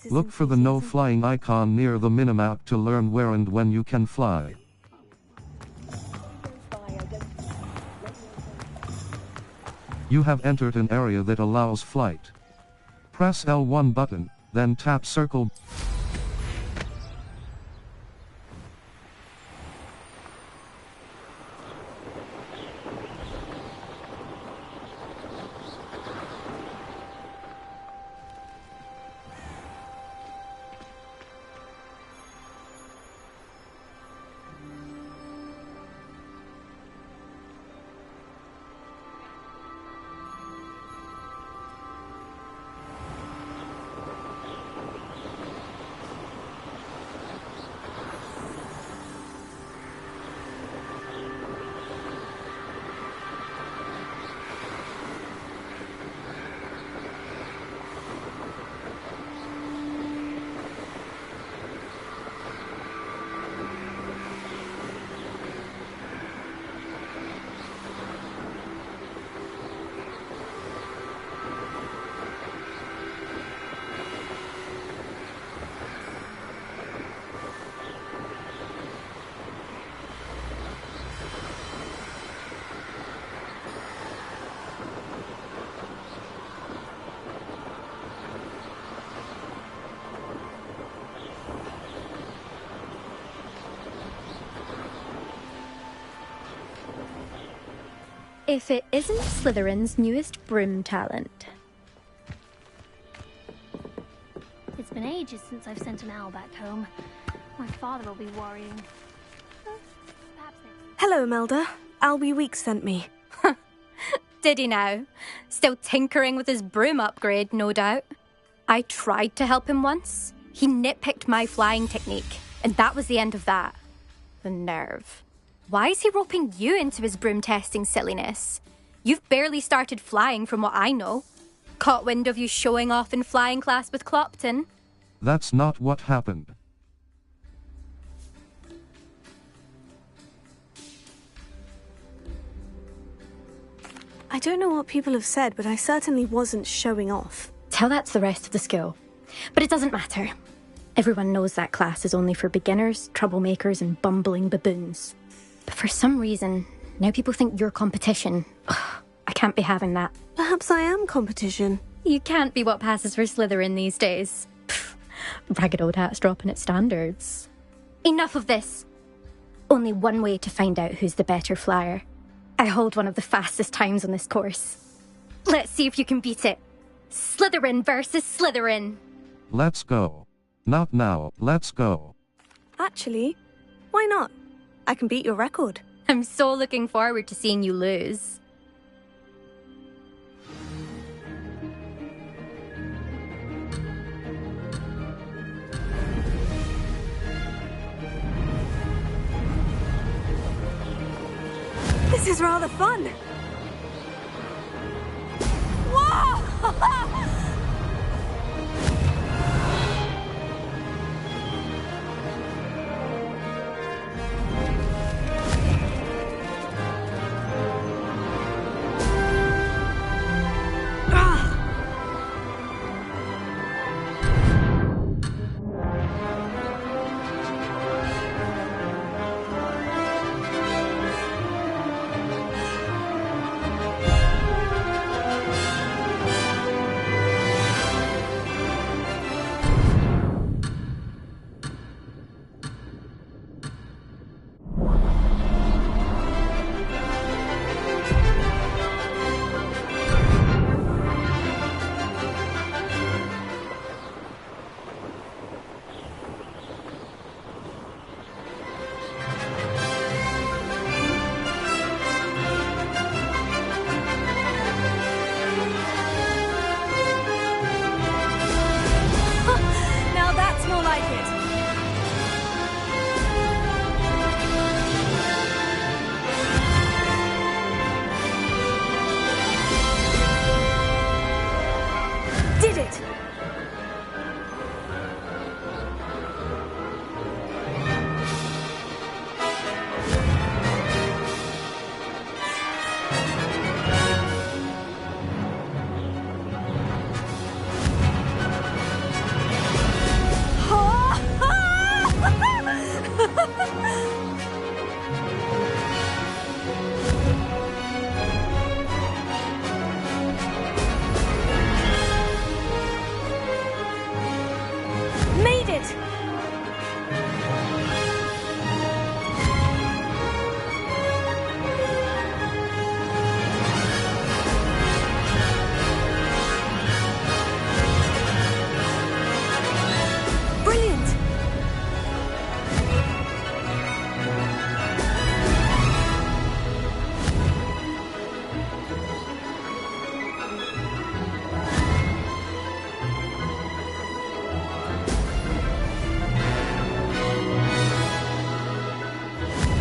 Look for the no flying icon near the minimap to learn where and when you can fly. You have entered an area that allows flight. Press L1 button, then tap circle. If it isn't Slytherin's newest broom talent. It's been ages since I've sent an owl back home. My father will be worrying. Hello, Imelda. Albie Weeks sent me. Did he now? Still tinkering with his broom upgrade, no doubt. I tried to help him once. He nitpicked my flying technique, and that was the end of that. The nerve. Why is he roping you into his broom testing silliness? You've barely started flying from what I know. Caught wind of you showing off in flying class with Clopton. That's not what happened. I don't know what people have said, but I certainly wasn't showing off. Tell that to the rest of the school. But it doesn't matter. Everyone knows that class is only for beginners, troublemakers, and bumbling baboons. But for some reason, now people think you're competition. Ugh, I can't be having that. Perhaps I am competition. You can't be what passes for Slytherin these days. Pfft, ragged old hat's dropping its standards. Enough of this. Only one way to find out who's the better flyer. I hold one of the fastest times on this course. Let's see if you can beat it. Slytherin versus Slytherin. Let's go. Not now, let's go. Actually, why not? I can beat your record. I'm so looking forward to seeing you lose. This is rather fun. Whoa!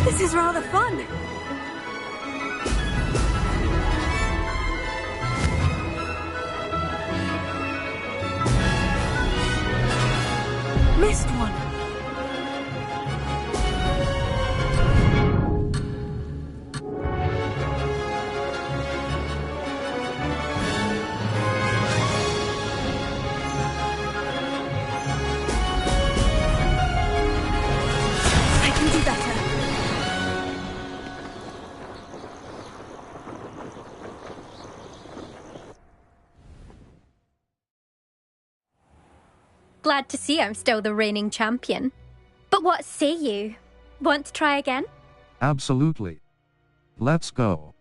This is rather fun. Missed one. I can do better. Glad to see I'm still the reigning champion. But what say you? Want to try again? Absolutely. Let's go.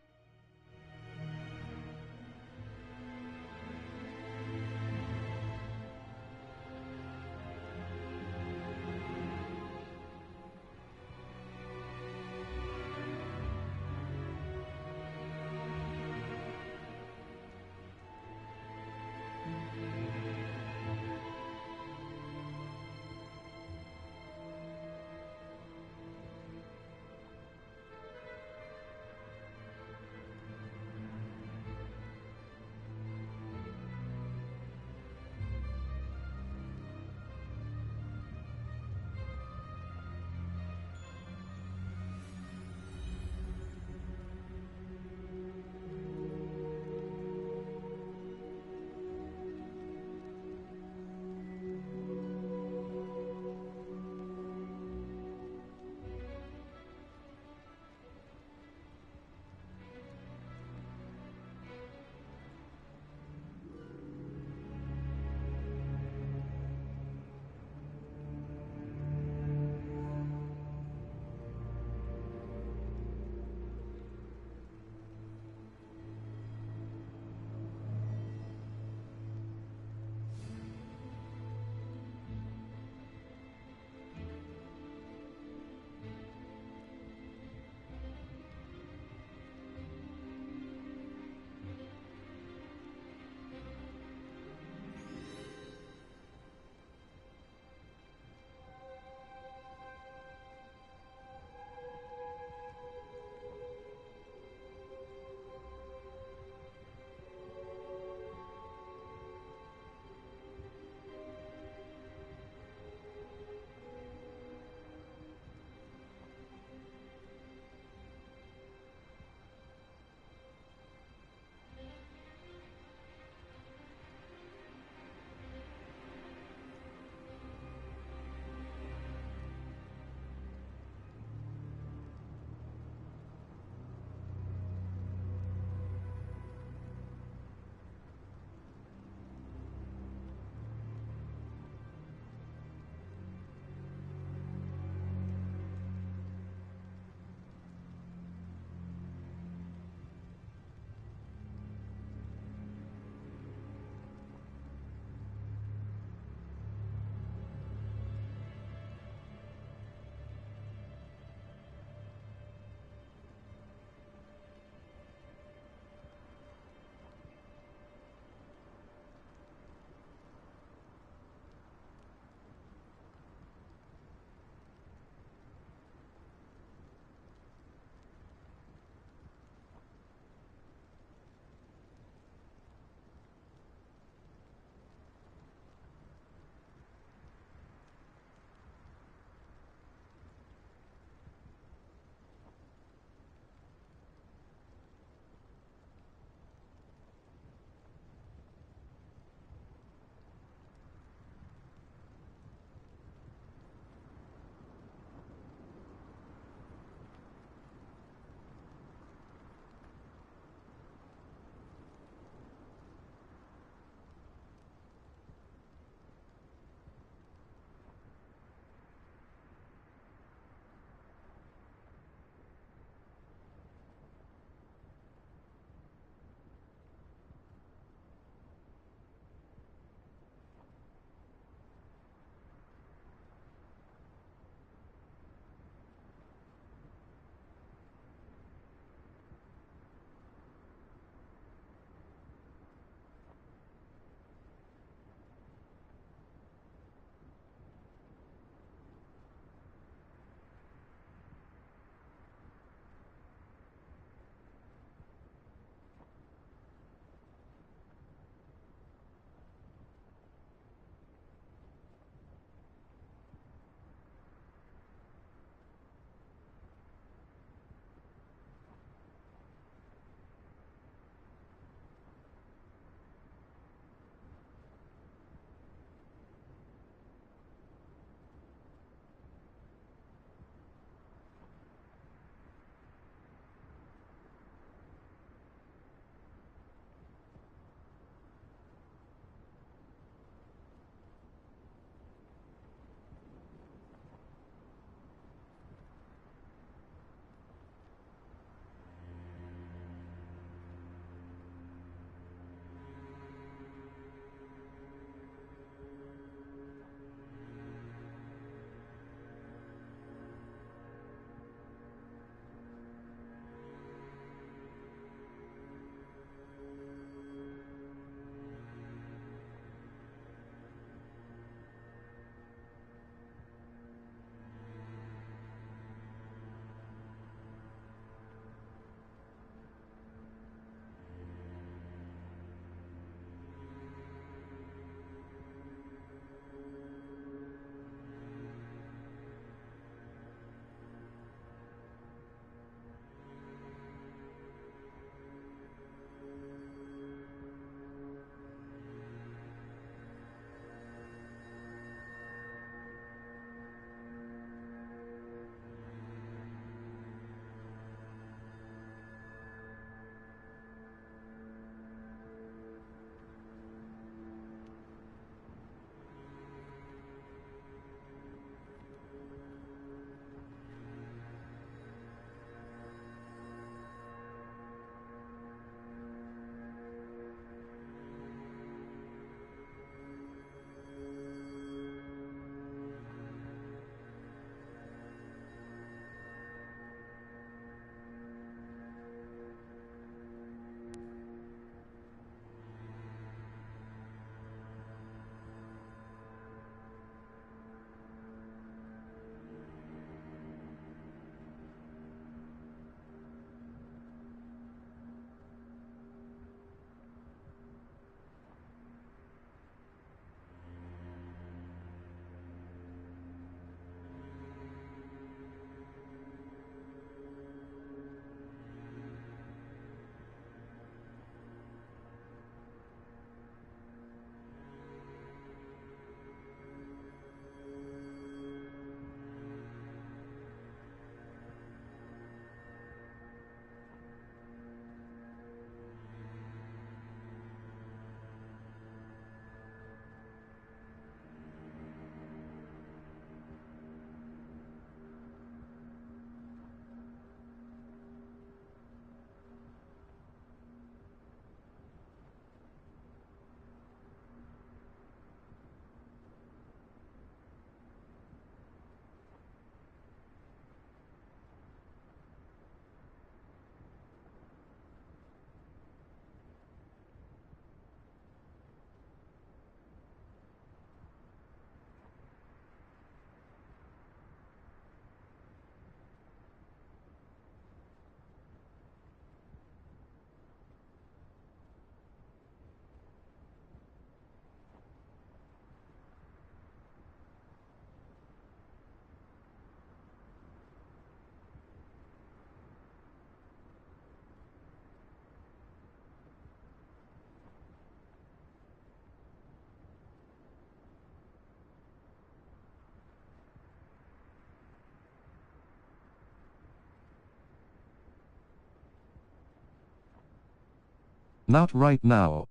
Not right now.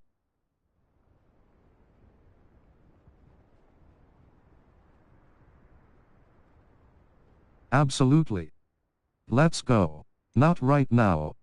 Absolutely. Let's go. Not right now.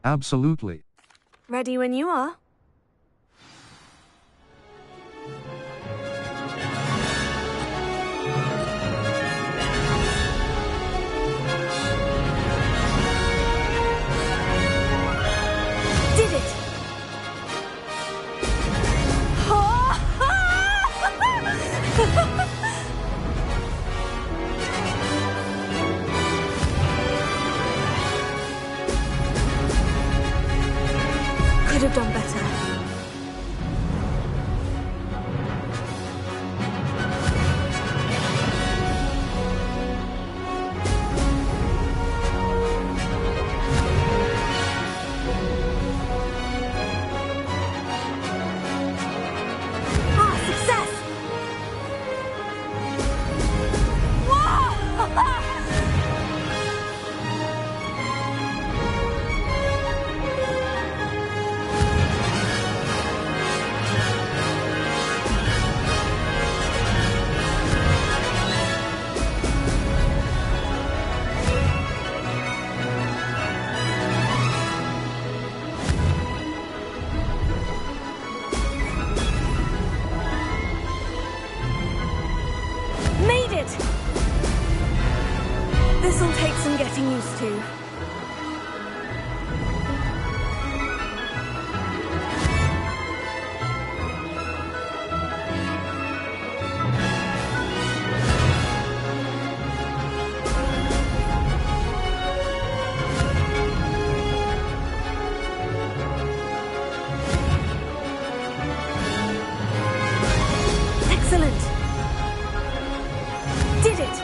Absolutely. Ready when you are. Did it! Could have done better. Success! Made it! This'll take some getting used to. Excellent! Did it!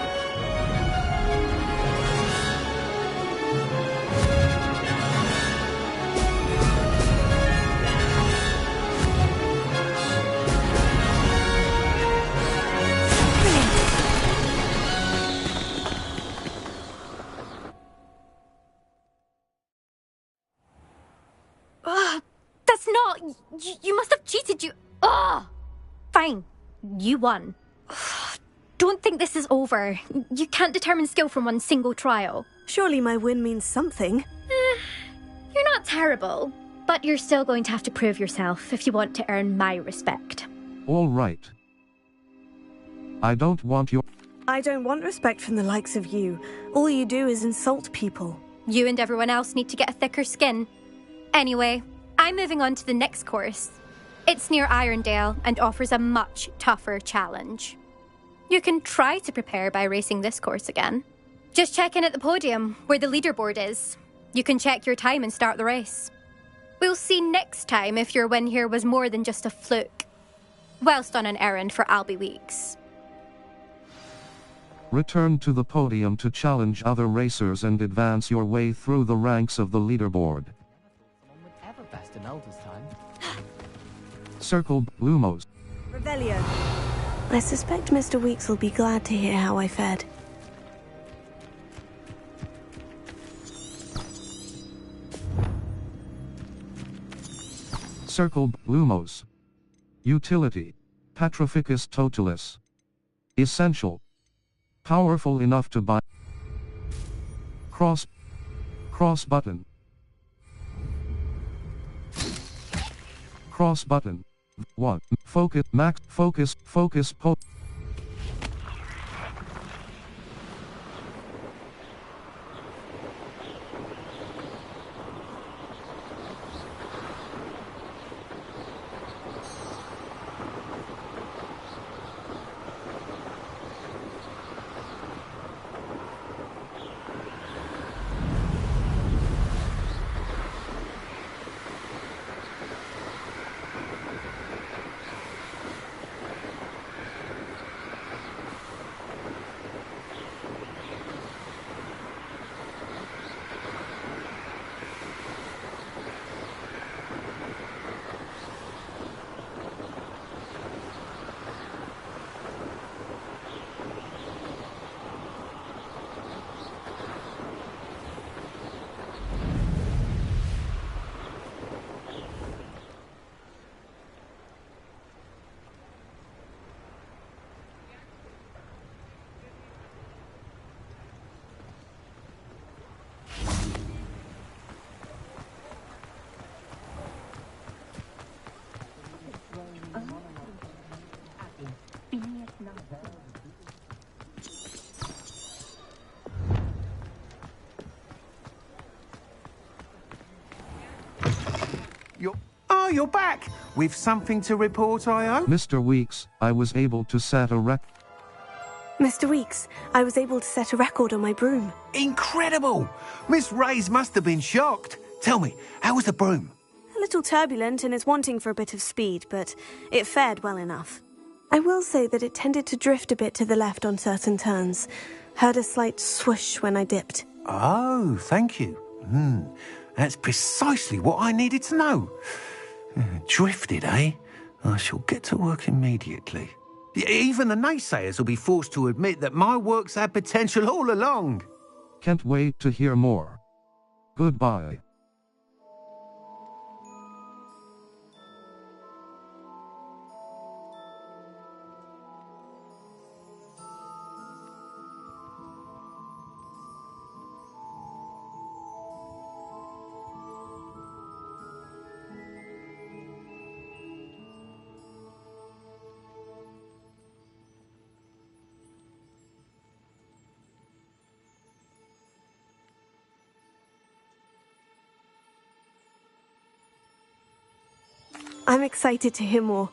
That's not... You must have cheated, you... Ugh! Fine. You won. Don't think this is over. You can't determine skill from one single trial. Surely my win means something. You're not terrible, but you're still going to have to prove yourself if you want to earn my respect. All right. I don't want your... I don't want respect from the likes of you. All you do is insult people. You and everyone else need to get a thicker skin. Anyway, I'm moving on to the next course. It's near Irondale and offers a much tougher challenge. You can try to prepare by racing this course again. Just check in at the podium, where the leaderboard is. You can check your time and start the race. We'll see next time if your win here was more than just a fluke. Whilst on an errand for Albie Weeks. Return to the podium to challenge other racers and advance your way through the ranks of the leaderboard. Circled Lumos. Revelio. I suspect Mr. Weeks will be glad to hear how I fared. Circled Lumos. Utility. Patrificus totalis. Essential. Powerful enough to buy. Cross button. Cross button. 1. Focus, max, focus, You're back! With something to report, I hope? Mr. Weeks, I was able to set a Mr. Weeks, I was able to set a record on my broom. Incredible! Miss Reyes must have been shocked. Tell me, how was the broom? A little turbulent and is wanting for a bit of speed, but it fared well enough. I will say that it tended to drift a bit to the left on certain turns. Heard a slight swoosh when I dipped. Oh, thank you. That's precisely what I needed to know. Drifted, eh? I shall get to work immediately. Even the naysayers will be forced to admit that my work's had potential all along. Can't wait to hear more. Goodbye. I'm excited to hear more.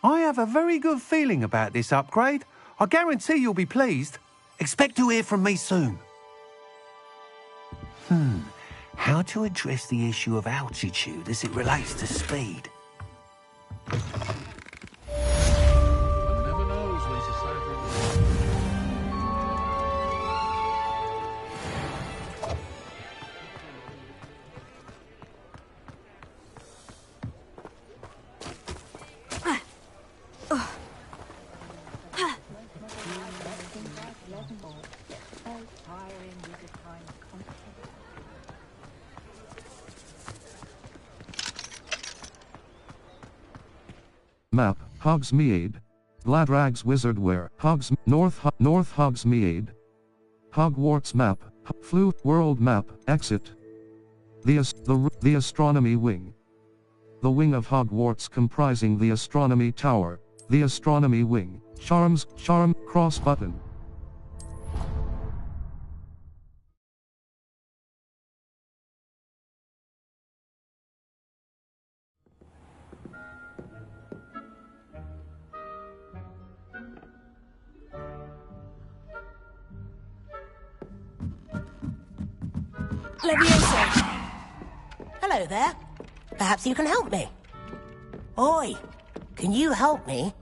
I have a very good feeling about this upgrade. I guarantee you'll be pleased. Expect to hear from me soon. How to address the issue of altitude as it relates to speed? Map, Hogsmeade. Gladrag's Wizardware, North Hogsmeade. Hogwarts map, Flute World map, exit. The Astronomy Wing. The wing of Hogwarts comprising the Astronomy Tower, the Astronomy Wing, Charm, cross button. Levioso! Hello there. Perhaps you can help me. Oi, can you help me?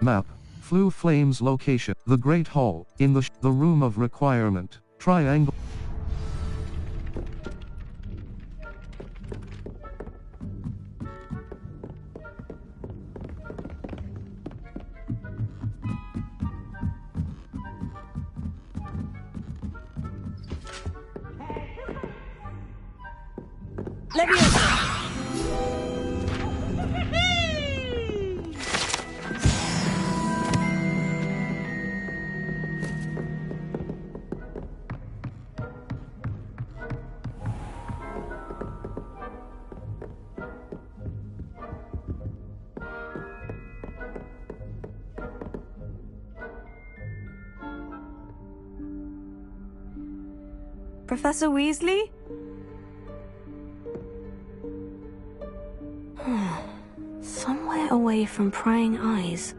Map, Flue Flames location, the Great Hall, in the Room of Requirement, triangle. Professor Weasley? Somewhere away from prying eyes.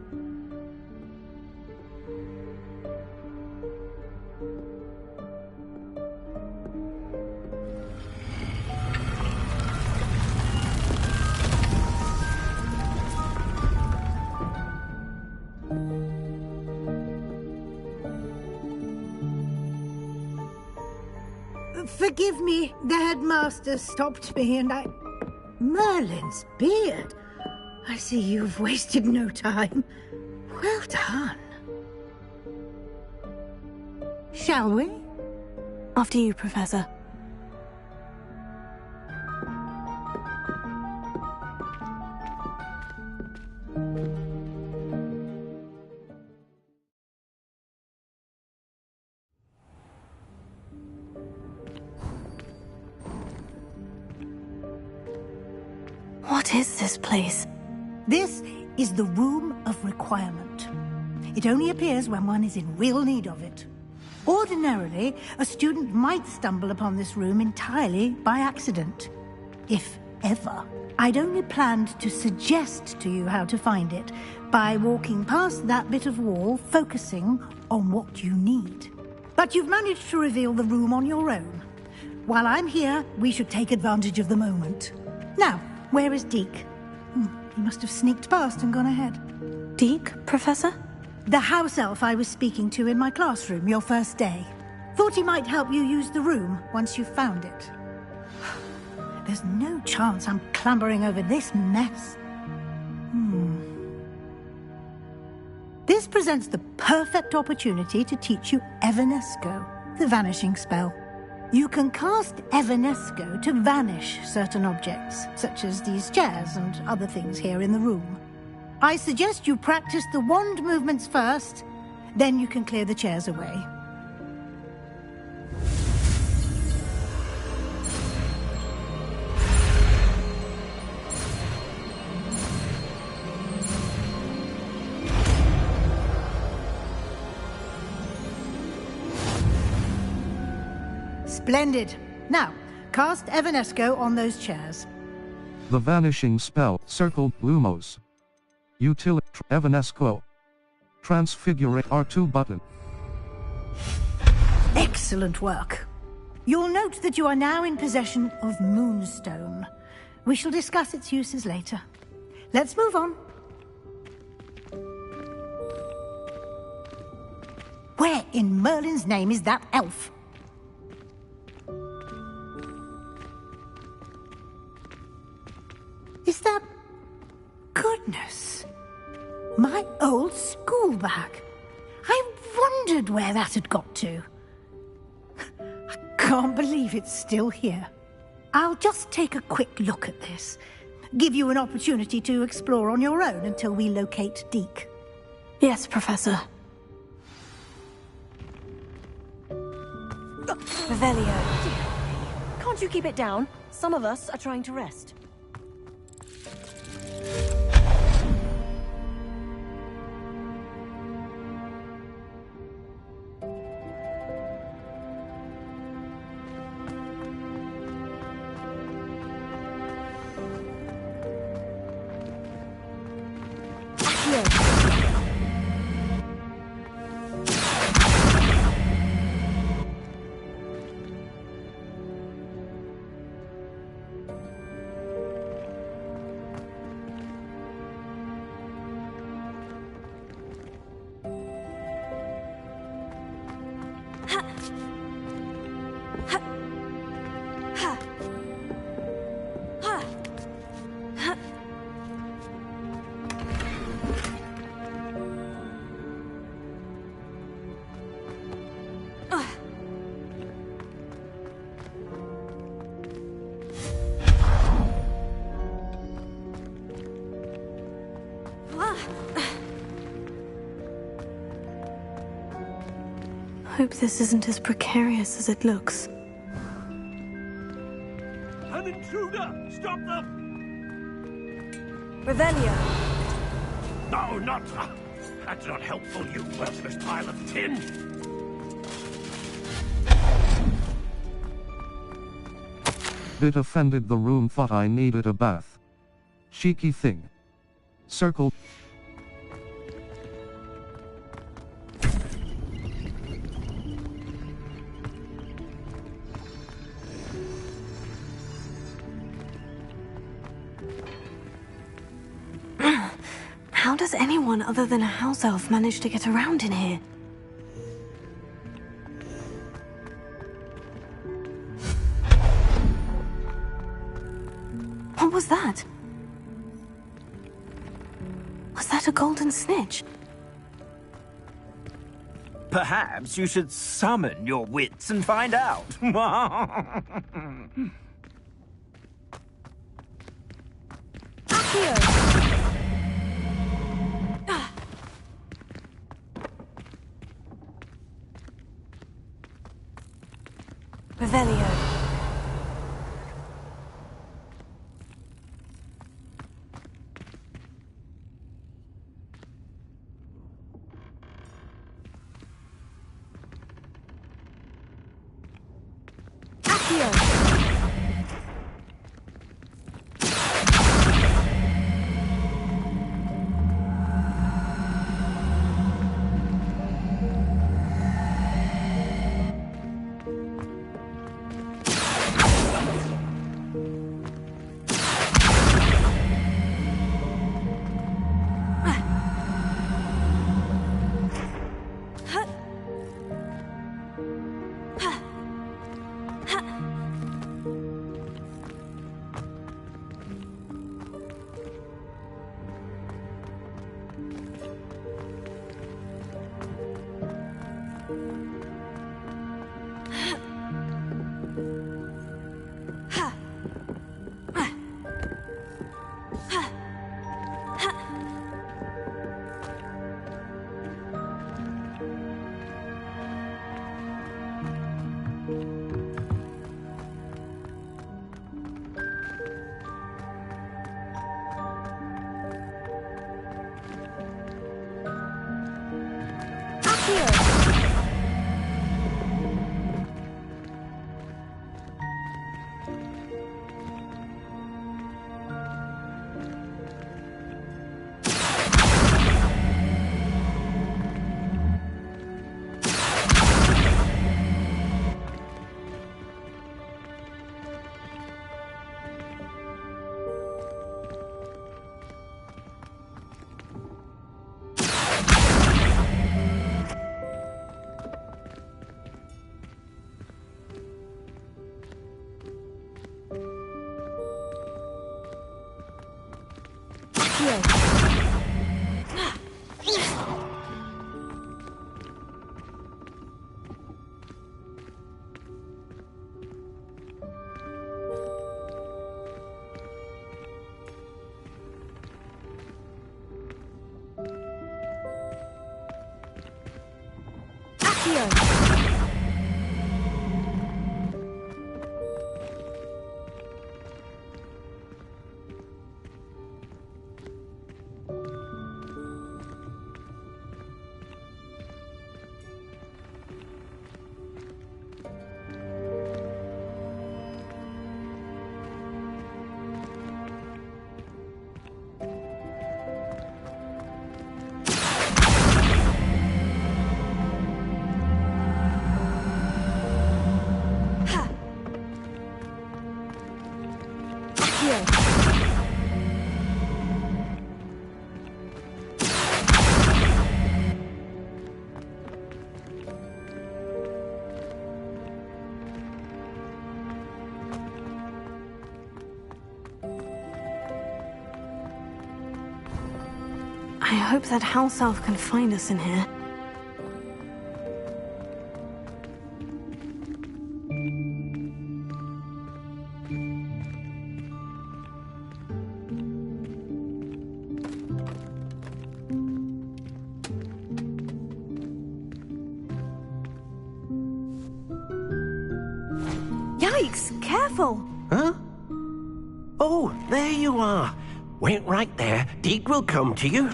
Forgive me, the headmaster stopped me and I... Merlin's beard. I see you've wasted no time. Well done. Shall we? After you, Professor. What is this place? This is the Room of Requirement. It only appears when one is in real need of it. Ordinarily, a student might stumble upon this room entirely by accident. If ever. I'd only planned to suggest to you how to find it by walking past that bit of wall, focusing on what you need. But you've managed to reveal the room on your own. While I'm here, we should take advantage of the moment. Now, where is Deke? He must have sneaked past and gone ahead. Deke, Professor? The house elf I was speaking to in my classroom your first day. Thought he might help you use the room once you've found it. There's no chance I'm clambering over this mess. This presents the perfect opportunity to teach you Evanesco, the vanishing spell. You can cast Evanesco to vanish certain objects, such as these chairs and other things here in the room. I suggest you practice the wand movements first, then you can clear the chairs away. Splendid. Now, cast Evanesco on those chairs. The vanishing spell, circled Lumos. Utility, Evanesco. Transfigure R2 button. Excellent work. You'll note that you are now in possession of Moonstone. We shall discuss its uses later. Let's move on. Where in Merlin's name is that elf? Is that... Goodness. My old school bag. I wondered where that had got to. I can't believe it's still here. I'll just take a quick look at this. Give you an opportunity to explore on your own until we locate Deke. Yes, Professor. Revelio. Can't you keep it down? Some of us are trying to rest. Hope this isn't as precarious as it looks. An intruder! Stop them! Revelio. No, not... That's not helpful, you worthless pile of tin! Bit offended, the room thought I needed a bath. Cheeky thing. Circle. How does anyone other than a house elf manage to get around in here? What was that? Was that a golden snitch? Perhaps you should summon your wits and find out. Revelio. I hope that house elf can find us in here. Yikes! Careful! Huh? Oh, there you are. Wait right there. Deke will come to you.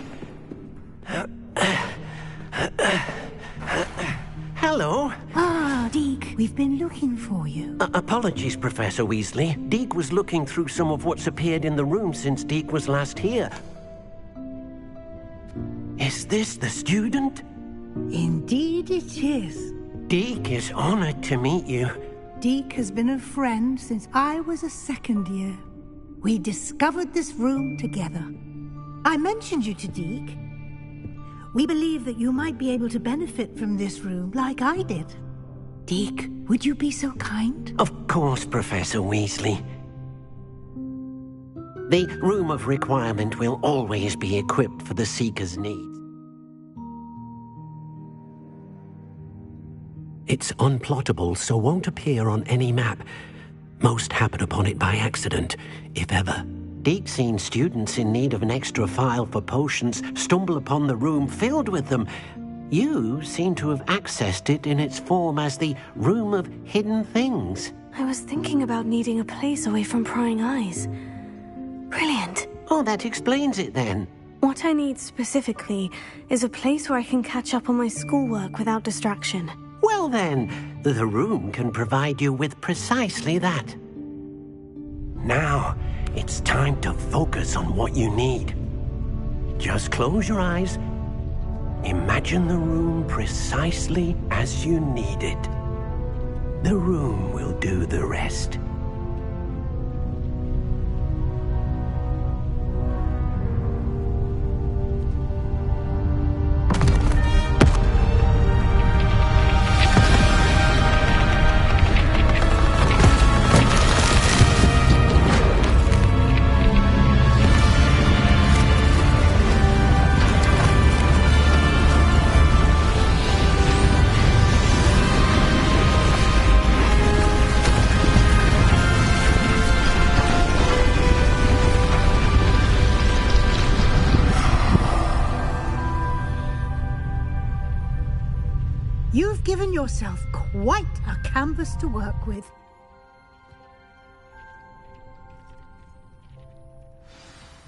Hello. Ah, Deke, we've been looking for you. Apologies, Professor Weasley. Deke was looking through some of what's appeared in the room since Deke was last here. Is this the student? Indeed it is. Deke is honored to meet you. Deke has been a friend since I was a second year. We discovered this room together. I mentioned you to Deke. We believe that you might be able to benefit from this room like I did. Deke, would you be so kind? Of course, Professor Weasley. The Room of Requirement will always be equipped for the Seeker's needs. It's unplottable, so won't appear on any map. Most happen upon it by accident, if ever. Deke's seen students in need of an extra file for potions stumble upon the room filled with them. You seem to have accessed it in its form as the Room of Hidden Things. I was thinking about needing a place away from prying eyes. Brilliant. Oh, that explains it then. What I need specifically is a place where I can catch up on my schoolwork without distraction. Well then, the room can provide you with precisely that. Now, it's time to focus on what you need. Just close your eyes. Imagine the room precisely as you need it. The room will do the rest. You've given yourself quite a canvas to work with.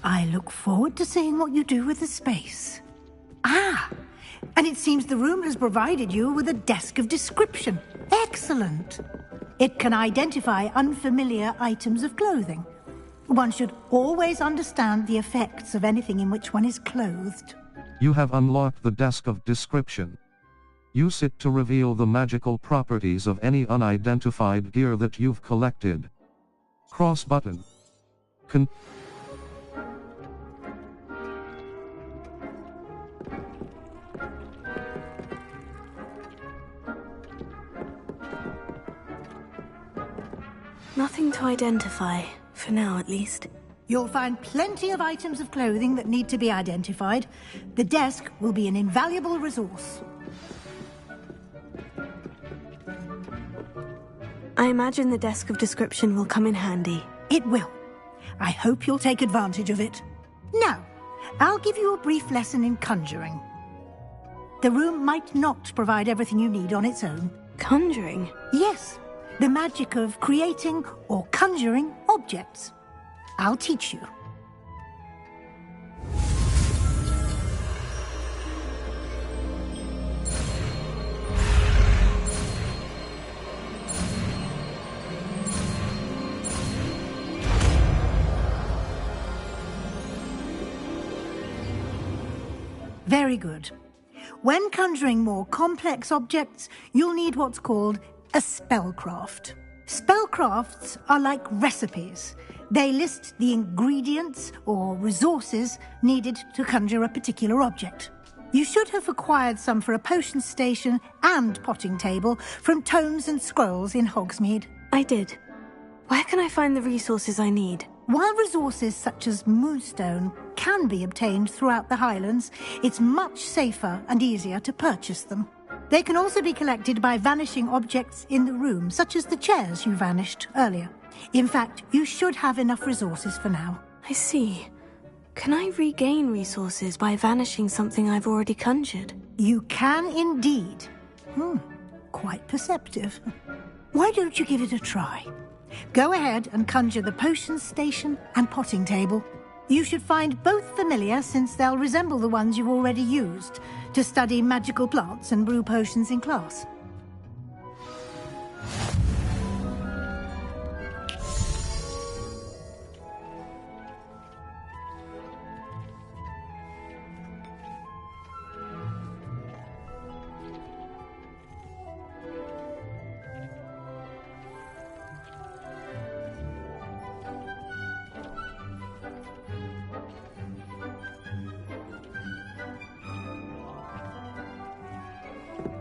I look forward to seeing what you do with the space. Ah, and it seems the room has provided you with a desk of description. Excellent. It can identify unfamiliar items of clothing. One should always understand the effects of anything in which one is clothed. You have unlocked the desk of description. Use it to reveal the magical properties of any unidentified gear that you've collected. Cross button. Nothing to identify, for now at least. You'll find plenty of items of clothing that need to be identified. The desk will be an invaluable resource. I imagine the desk of description will come in handy. It will. I hope you'll take advantage of it. Now, I'll give you a brief lesson in conjuring. The room might not provide everything you need on its own. Conjuring? Yes, the magic of creating or conjuring objects. I'll teach you. Very good. When conjuring more complex objects, you'll need what's called a spellcraft. Spellcrafts are like recipes. They list the ingredients or resources needed to conjure a particular object. You should have acquired some for a potion station and potting table from tomes and scrolls in Hogsmeade. I did. Where can I find the resources I need? While resources such as moonstone can be obtained throughout the Highlands, it's much safer and easier to purchase them. They can also be collected by vanishing objects in the room, such as the chairs you vanished earlier. In fact, you should have enough resources for now. I see. Can I regain resources by vanishing something I've already conjured? You can indeed. Quite perceptive. Why don't you give it a try? Go ahead and conjure the potions station and potting table. You should find both familiar, since they'll resemble the ones you've already used to study magical plants and brew potions in class.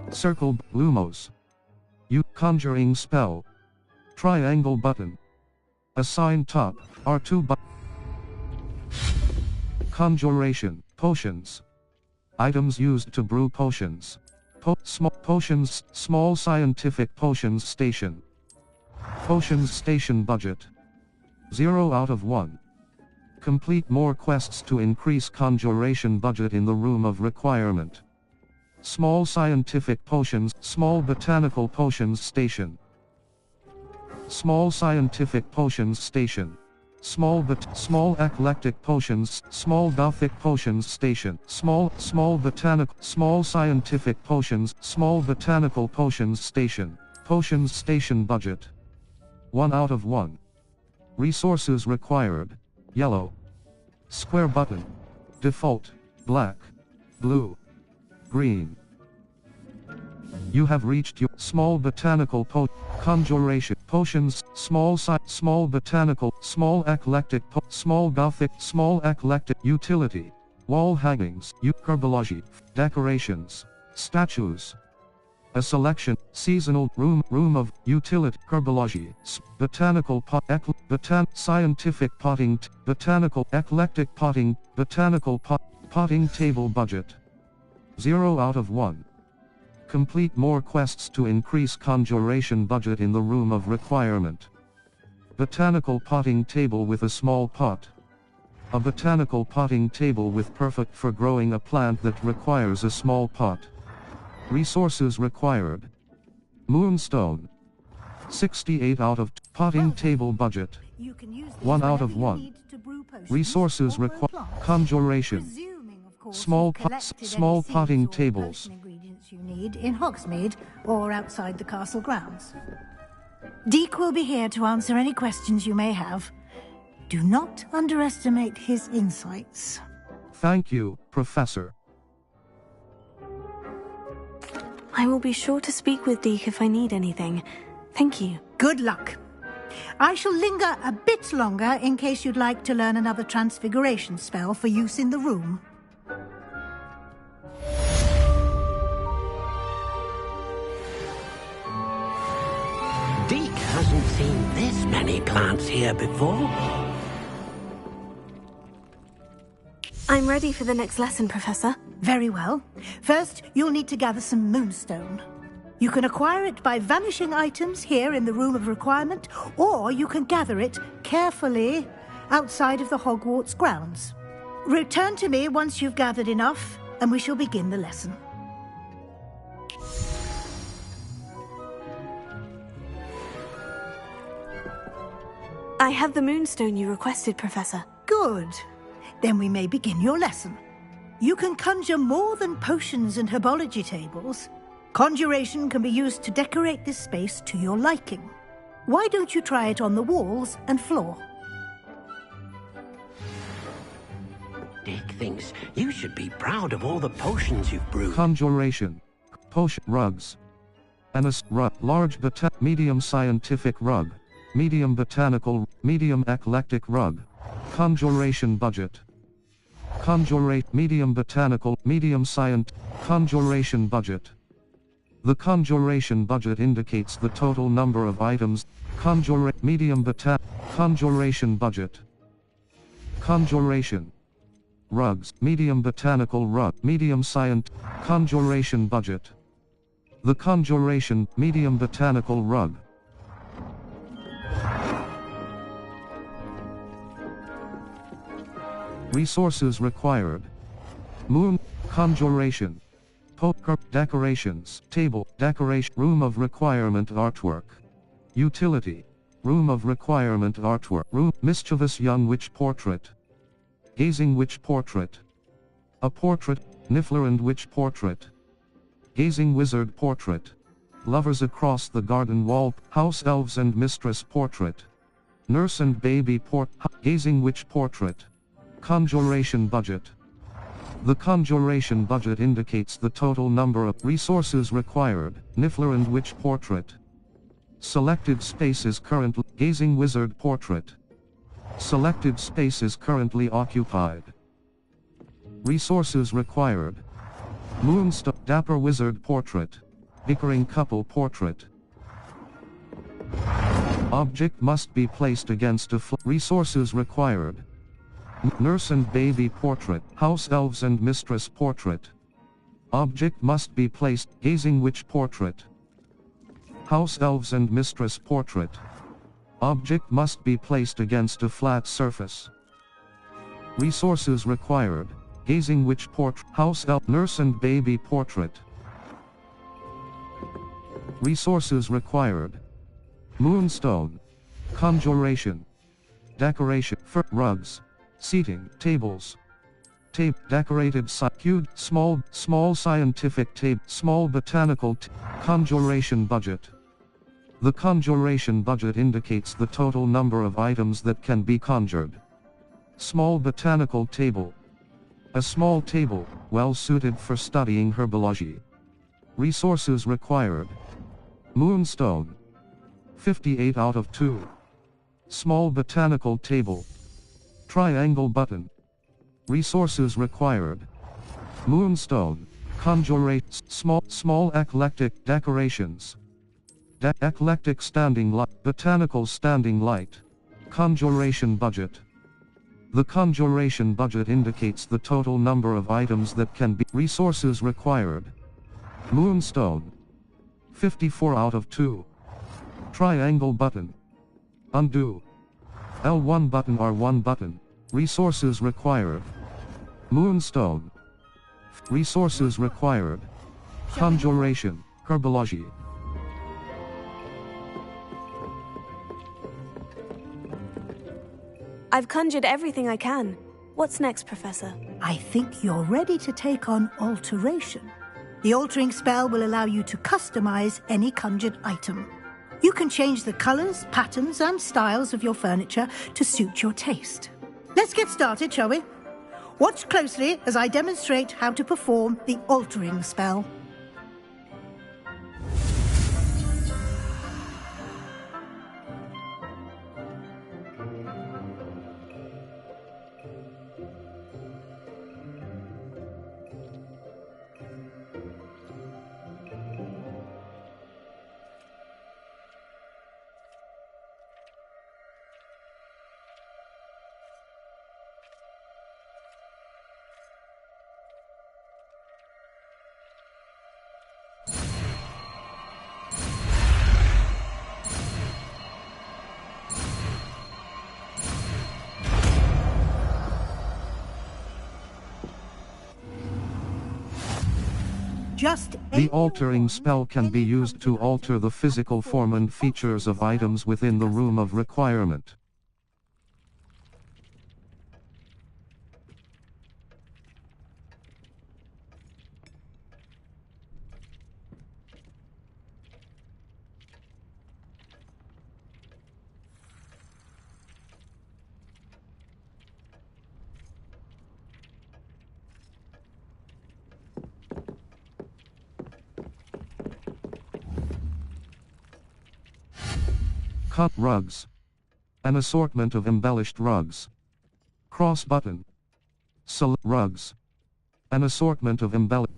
Circle Lumos. Conjuring spell. Triangle button. Assign top R2 button. Conjuration potions. Items used to brew potions. Potions, small scientific potions station. Potions station budget. 0 out of 1. Complete more quests to increase conjuration budget in the room of requirement. Small scientific potions, small botanical potions station. Small scientific potions station. Small eclectic potions, small gothic potions station. Small scientific potions, small botanical potions station. Potions station budget. 1 out of 1. Resources required. Yellow. Square button. Default. Black. Blue. Green. You have reached your small botanical conjuration potions, small botanical, small eclectic, small gothic, small eclectic utility, wall hangings, herbology, decorations, statues. A selection, seasonal room of utility, herbology, botanical pot, scientific potting, botanical eclectic potting, botanical potting table budget. 0 out of 1. Complete more quests to increase conjuration budget in the room of requirement. Botanical potting table with a small pot. A botanical potting table with perfect for growing a plant that requires a small pot. Resources required. Moonstone. 68 out of potting table budget. 1 out of 1. Resources required. Conjuration. Small potting tables. Ingredients you need in Hogsmeade or outside the castle grounds. Deke will be here to answer any questions you may have. Do not underestimate his insights. Thank you, Professor. I will be sure to speak with Deke if I need anything. Thank you. Good luck. I shall linger a bit longer in case you'd like to learn another transfiguration spell for use in the room. Deke hasn't seen this many plants here before. I'm ready for the next lesson, Professor. Very well. First, you'll need to gather some moonstone. You can acquire it by vanishing items here in the room of requirement, or you can gather it carefully outside of the Hogwarts grounds. Return to me once you've gathered enough, and we shall begin the lesson. I have the moonstone you requested, Professor. Good. Then we may begin your lesson. You can conjure more than potions and herbology tables. Conjuration can be used to decorate this space to your liking. Why don't you try it on the walls and floor? Deke thinks you should be proud of all the potions you've brewed. Conjuration. Potion rugs. Large medium scientific rug. Medium botanical, medium eclectic rug. Conjuration budget. Medium botanical, medium science. Conjuration budget. The conjuration budget indicates the total number of items. Conjuration budget. Conjuration. Rugs, medium botanical rug, medium science, conjuration budget. The conjuration, medium botanical rug. Resources required. Moon, conjuration. Poker, decorations, table, decoration, room of requirement artwork. Utility. Room of requirement artwork, room, mischievous young witch portrait. Gazing witch portrait. A portrait, Niffler and witch portrait. Gazing wizard portrait. Lovers across the garden wall, house elves and mistress portrait. Nurse and baby gazing witch portrait. Conjuration budget. The conjuration budget indicates the total number of resources required, Niffler and witch portrait. Selected space is currently gazing wizard portrait. Selected space is currently occupied. Resources required. Moonstone, dapper wizard portrait. Bickering couple portrait. Object must be placed against a resources required. Nurse and baby portrait, house elves and mistress portrait. Object must be placed, gazing witch portrait. House elves and mistress portrait. Object must be placed against a flat surface. Resources required. Gazing witch portrait, house elf, nurse and baby portrait. Resources required. Moonstone. Conjuration. Decoration, rugs. Seating, tables. Decorated cube, small scientific table, small botanical conjuration budget. The conjuration budget indicates the total number of items that can be conjured. Small botanical table. A small table, well suited for studying herbology. Resources required. Moonstone. 58 out of 2. Small botanical table. Triangle button. Resources required. Moonstone. Conjurate, small eclectic decorations. Eclectic standing light, botanical standing light. Conjuration budget. The conjuration budget indicates the total number of items that can be resources required. Moonstone. 54 out of 2. Triangle button. Undo. L1 button R1 button. Resources required. Moonstone. Resources required. Conjuration, herbology. I've conjured everything I can. What's next, Professor? I think you're ready to take on alteration. The altering spell will allow you to customize any conjured item. You can change the colors, patterns, and styles of your furniture to suit your taste. Let's get started, shall we? Watch closely as I demonstrate how to perform the altering spell. The altering spell can be used to alter the physical form and features of items within the room of requirement. Cut rugs. An assortment of embellished rugs. Cross button. Select rugs. An assortment of embellished.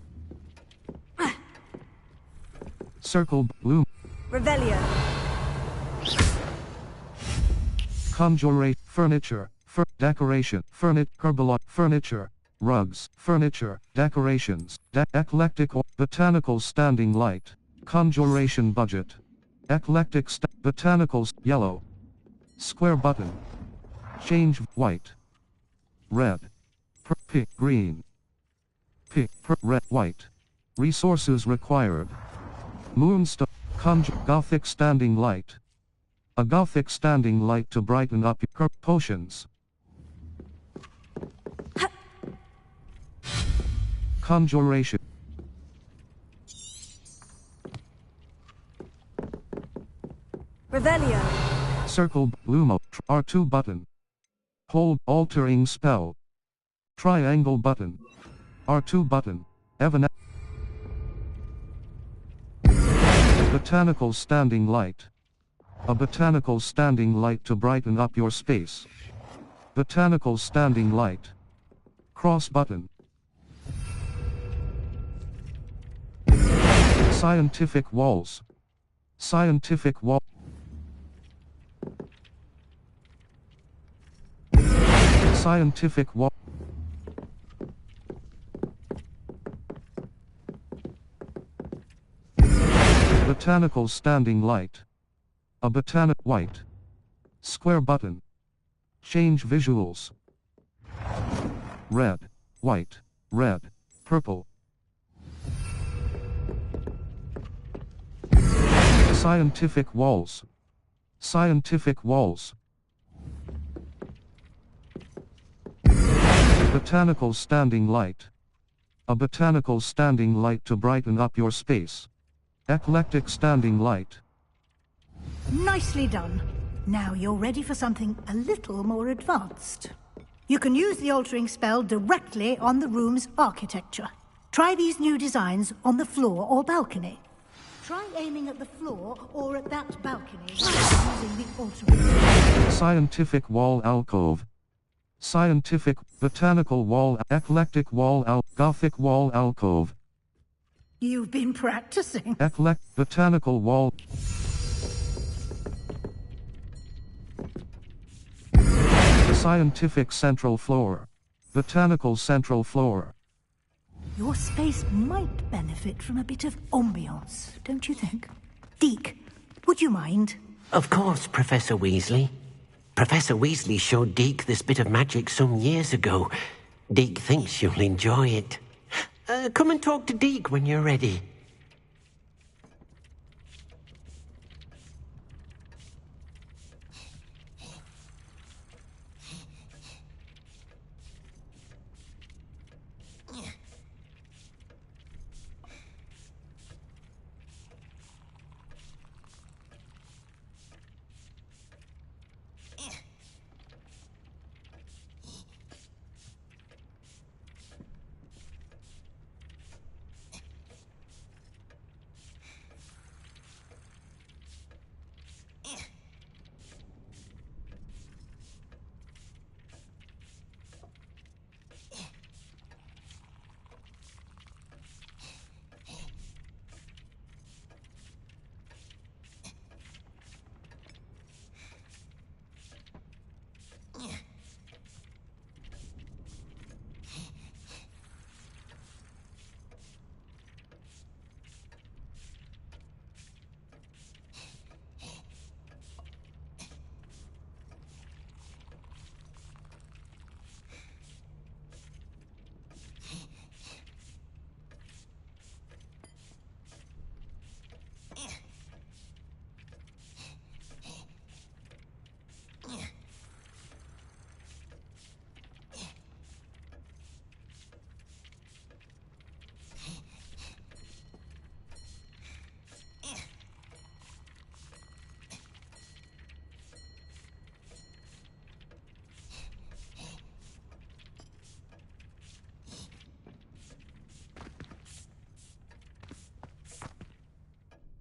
Circle bloom. Revelio. Conjurate furniture. Decoration, furniture, rugs, furniture, decorations, eclectic or botanicals standing light, conjuration budget, eclectic botanicals, yellow, square button, change white, red, green, red, white, resources required, moonstone, gothic standing light, a gothic standing light to brighten up your potions. Conjuration. Revelio. Circle, Lumo, R2 button. Hold, altering spell. Triangle button. R2 button. Botanical standing light. A botanical standing light to brighten up your space. Botanical standing light. Cross button. Scientific walls. Scientific wall. Scientific wall. Botanical standing light. A white. Square button. Change visuals. Red, white, red, purple. Scientific walls. Scientific walls. Botanical standing light. A botanical standing light to brighten up your space. Eclectic standing light. Nicely done. Now you're ready for something a little more advanced. You can use the altering spell directly on the room's architecture. Try these new designs on the floor or balcony. Try aiming at the floor or at that balcony using the altering. Scientific wall alcove. Scientific, botanical wall, eclectic wall, gothic wall alcove. You've been practicing. Botanical wall. Scientific central floor. Botanical central floor. Your space might benefit from a bit of ambiance, don't you think? Deke, would you mind? Of course, Professor Weasley. Professor Weasley showed Deke this bit of magic some years ago. Deke thinks you'll enjoy it. Come and talk to Deke when you're ready.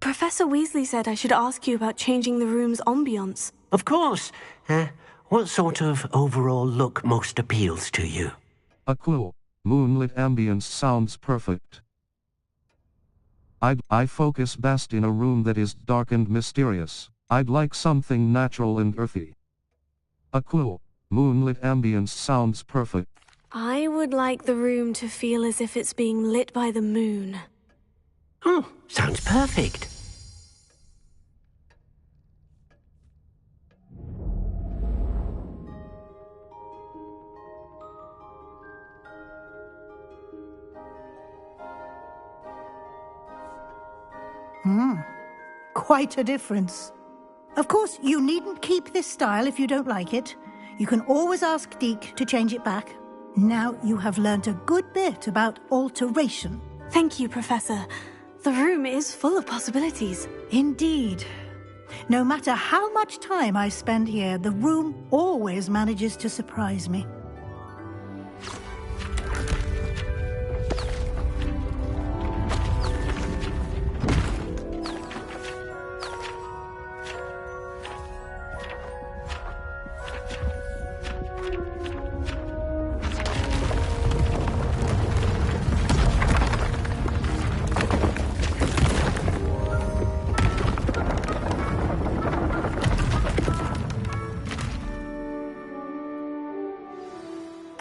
Professor Weasley said I should ask you about changing the room's ambiance. Of course. What sort of overall look most appeals to you? A cool, moonlit ambience sounds perfect. I focus best in a room that is dark and mysterious. I'd like something natural and earthy. A cool, Moonlit ambience sounds perfect. I would like the room to feel as if it's being lit by the moon. Sounds perfect. Quite a difference. Of course, you needn't keep this style if you don't like it. You can always ask Deke to change it back. Now you have learnt a good bit about alteration. Thank you, Professor. The room is full of possibilities. Indeed. No matter how much time I spend here, the room always manages to surprise me.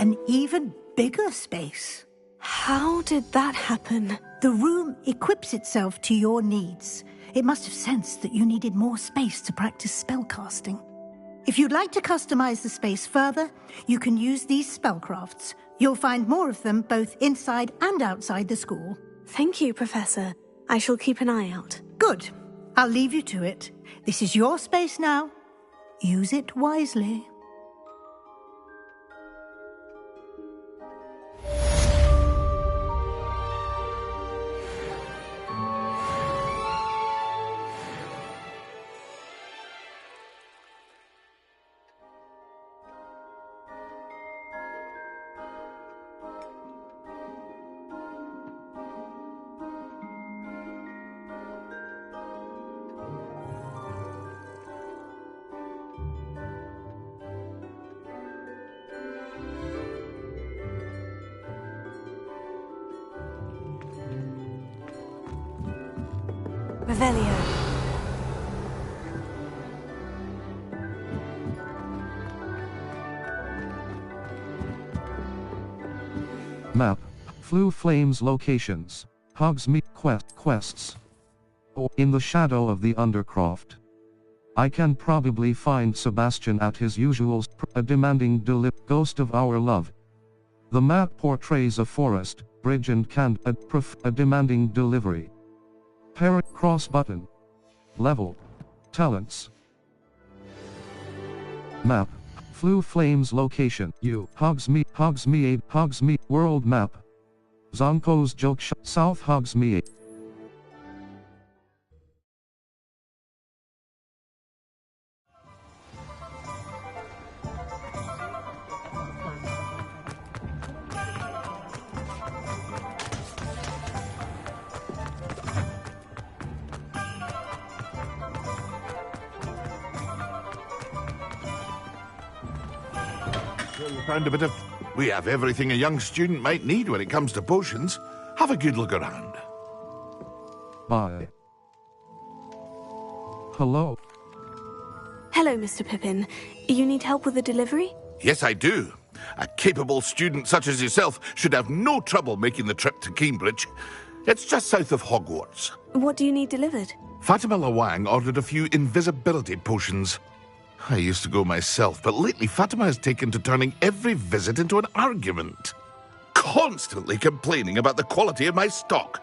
An even bigger space. How did that happen? The room equips itself to your needs. It must have sensed that you needed more space to practice spellcasting. If you'd like to customize the space further, you can use these spellcrafts. You'll find more of them both inside and outside the school. Thank you, Professor. I shall keep an eye out. Good. I'll leave you to it. This is your space now. Use it wisely. Revelio. Map. Flue Flames locations. Hogsmeade quests. Or in the shadow of the Undercroft. I can probably find Sebastian at his usual a demanding ghost of our love. The map portrays a forest, bridge and a demanding delivery. Parent cross button. Level. Talents. Map. Flue Flames location. Hogsmeade world map. Zonko's joke South Hogsmeade. Found a bit of... We have everything a young student might need when it comes to potions. Have a good look around. Bye. Hello. Hello, Mr. Pippin. You need help with the delivery? Yes, I do. A capable student such as yourself should have no trouble making the trip to Cambridge. It's just south of Hogwarts. What do you need delivered? Fatima Lawang ordered a few invisibility potions. I used to go myself, but lately Fatima has taken to turning every visit into an argument. Constantly complaining about the quality of my stock.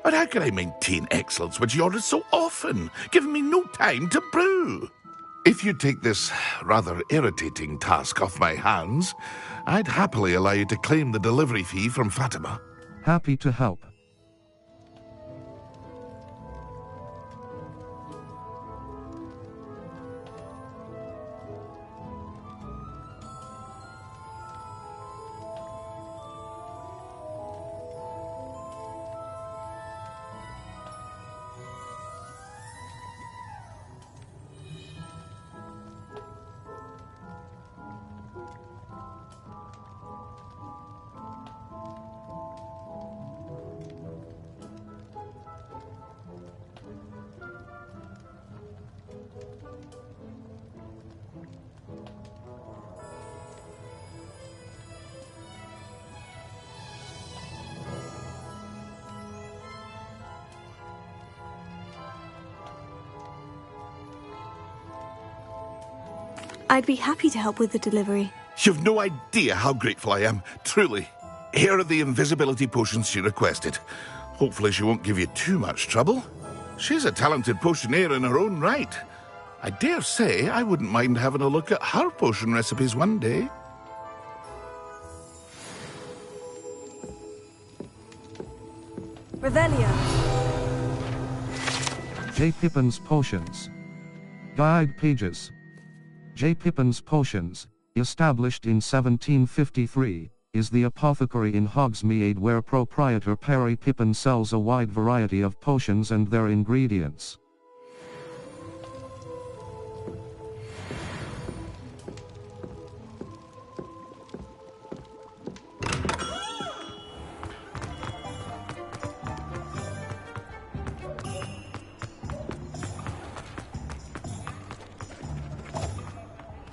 But how can I maintain excellence when she orders so often, giving me no time to brew? If you take this rather irritating task off my hands, I'd happily allow you to claim the delivery fee from Fatima. Happy to help. I'd be happy to help with the delivery. You've no idea how grateful I am, truly. Here are the invisibility potions she requested. Hopefully she won't give you too much trouble. She's a talented potioneer in her own right. I dare say I wouldn't mind having a look at her potion recipes one day. Revelio. J. Pippin's Potions. Guide pages. J. Pippin's Potions, established in 1753, is the apothecary in Hogsmeade where proprietor Perry Pippin sells a wide variety of potions and their ingredients.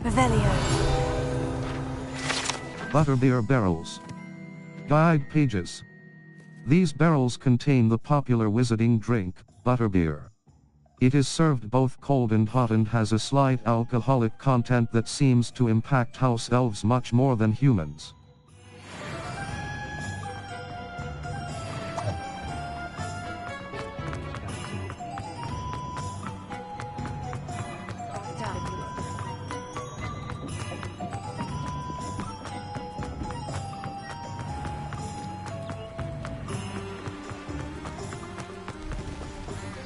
Revelio. Butterbeer barrels. Guide pages. These barrels contain the popular wizarding drink, butterbeer. It is served both cold and hot and has a slight alcoholic content that seems to impact house elves much more than humans.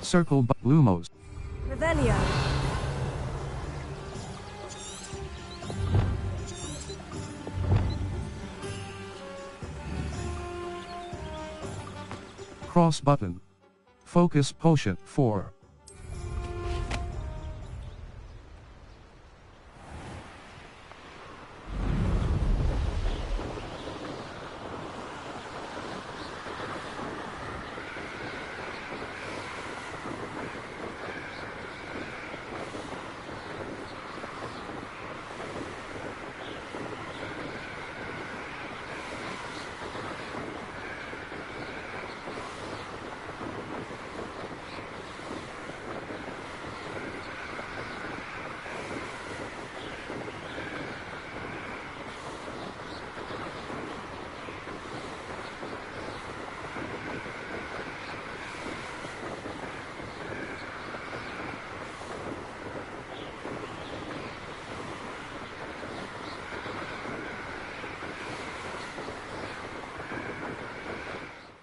Circle Lumos. Revelio. Cross button. Focus potion 4.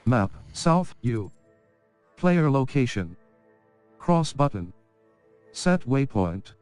Map, South, U. Player location. Cross button. Set waypoint.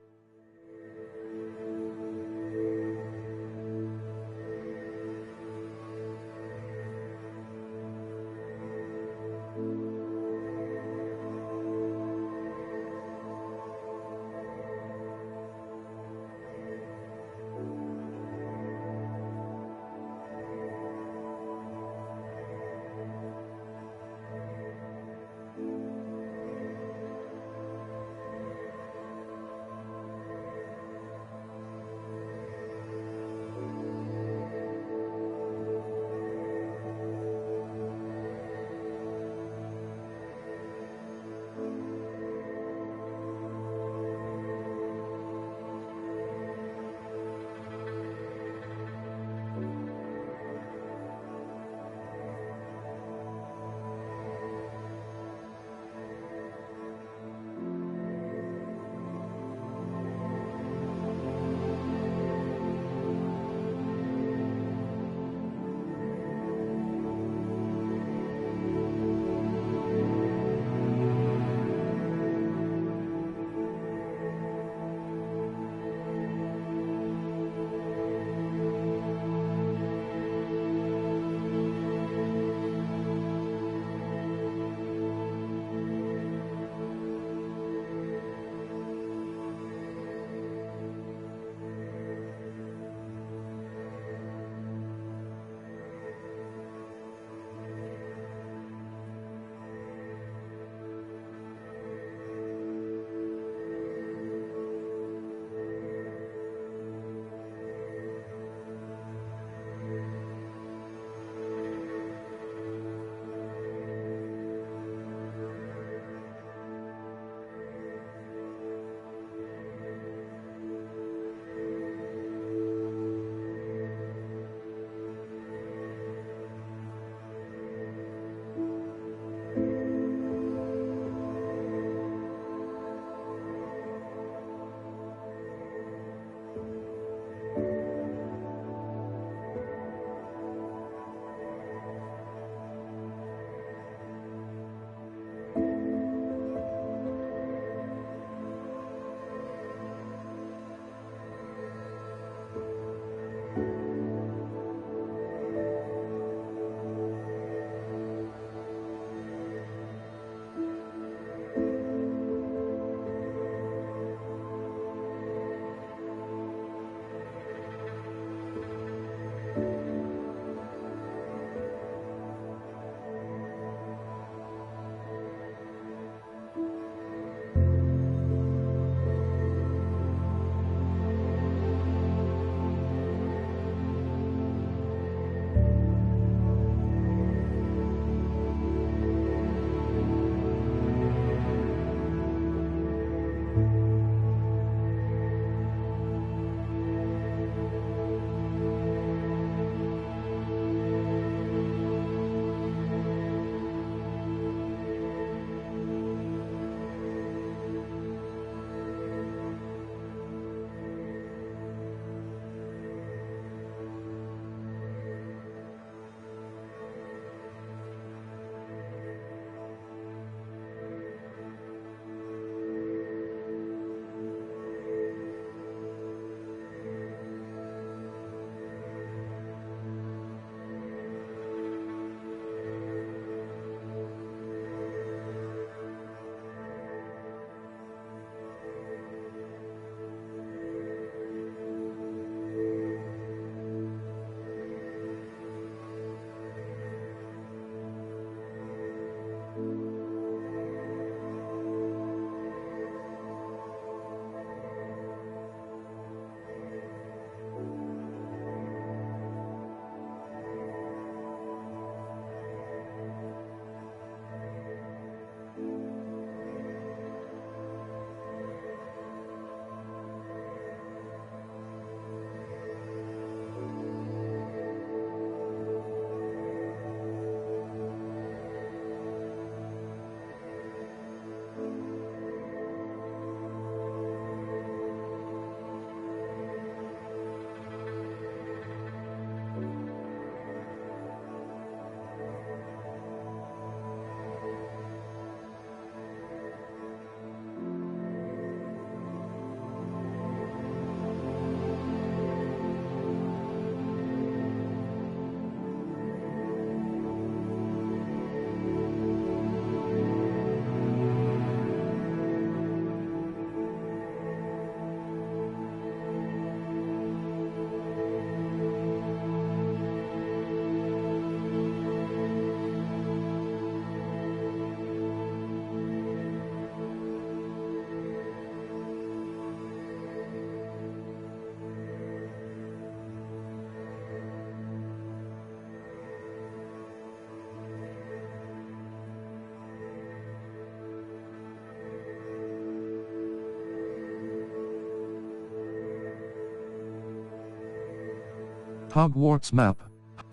Hogwarts map.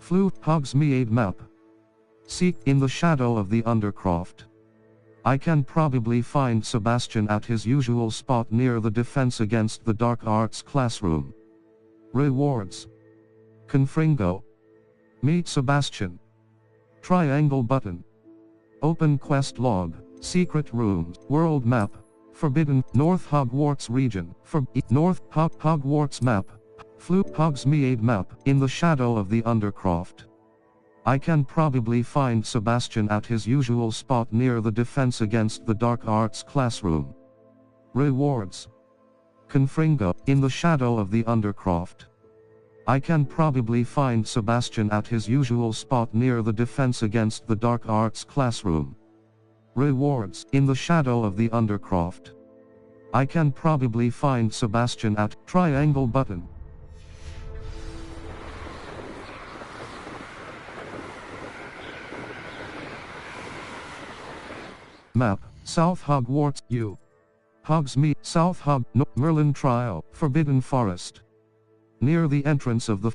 Hogsmeade map. Seek in the shadow of the Undercroft. I can probably find Sebastian at his usual spot near the Defense Against the Dark Arts classroom. Rewards. Confringo. Meet Sebastian. Triangle button. Open quest log. Secret rooms. World map. Forbidden. North Hogwarts region. North Hogwarts map. Hogsmeade map. In the shadow of the Undercroft. I can probably find Sebastian at his usual spot near the Defense Against the Dark Arts classroom. Rewards. Confringo. In the shadow of the Undercroft. I can probably find Sebastian at his usual spot near the Defense Against the Dark Arts classroom. Rewards. In the shadow of the Undercroft. I can probably find Sebastian at triangle button. Map. South Hogwarts U. Hogsmeade. South Merlin Trial. Forbidden Forest. Near the entrance of the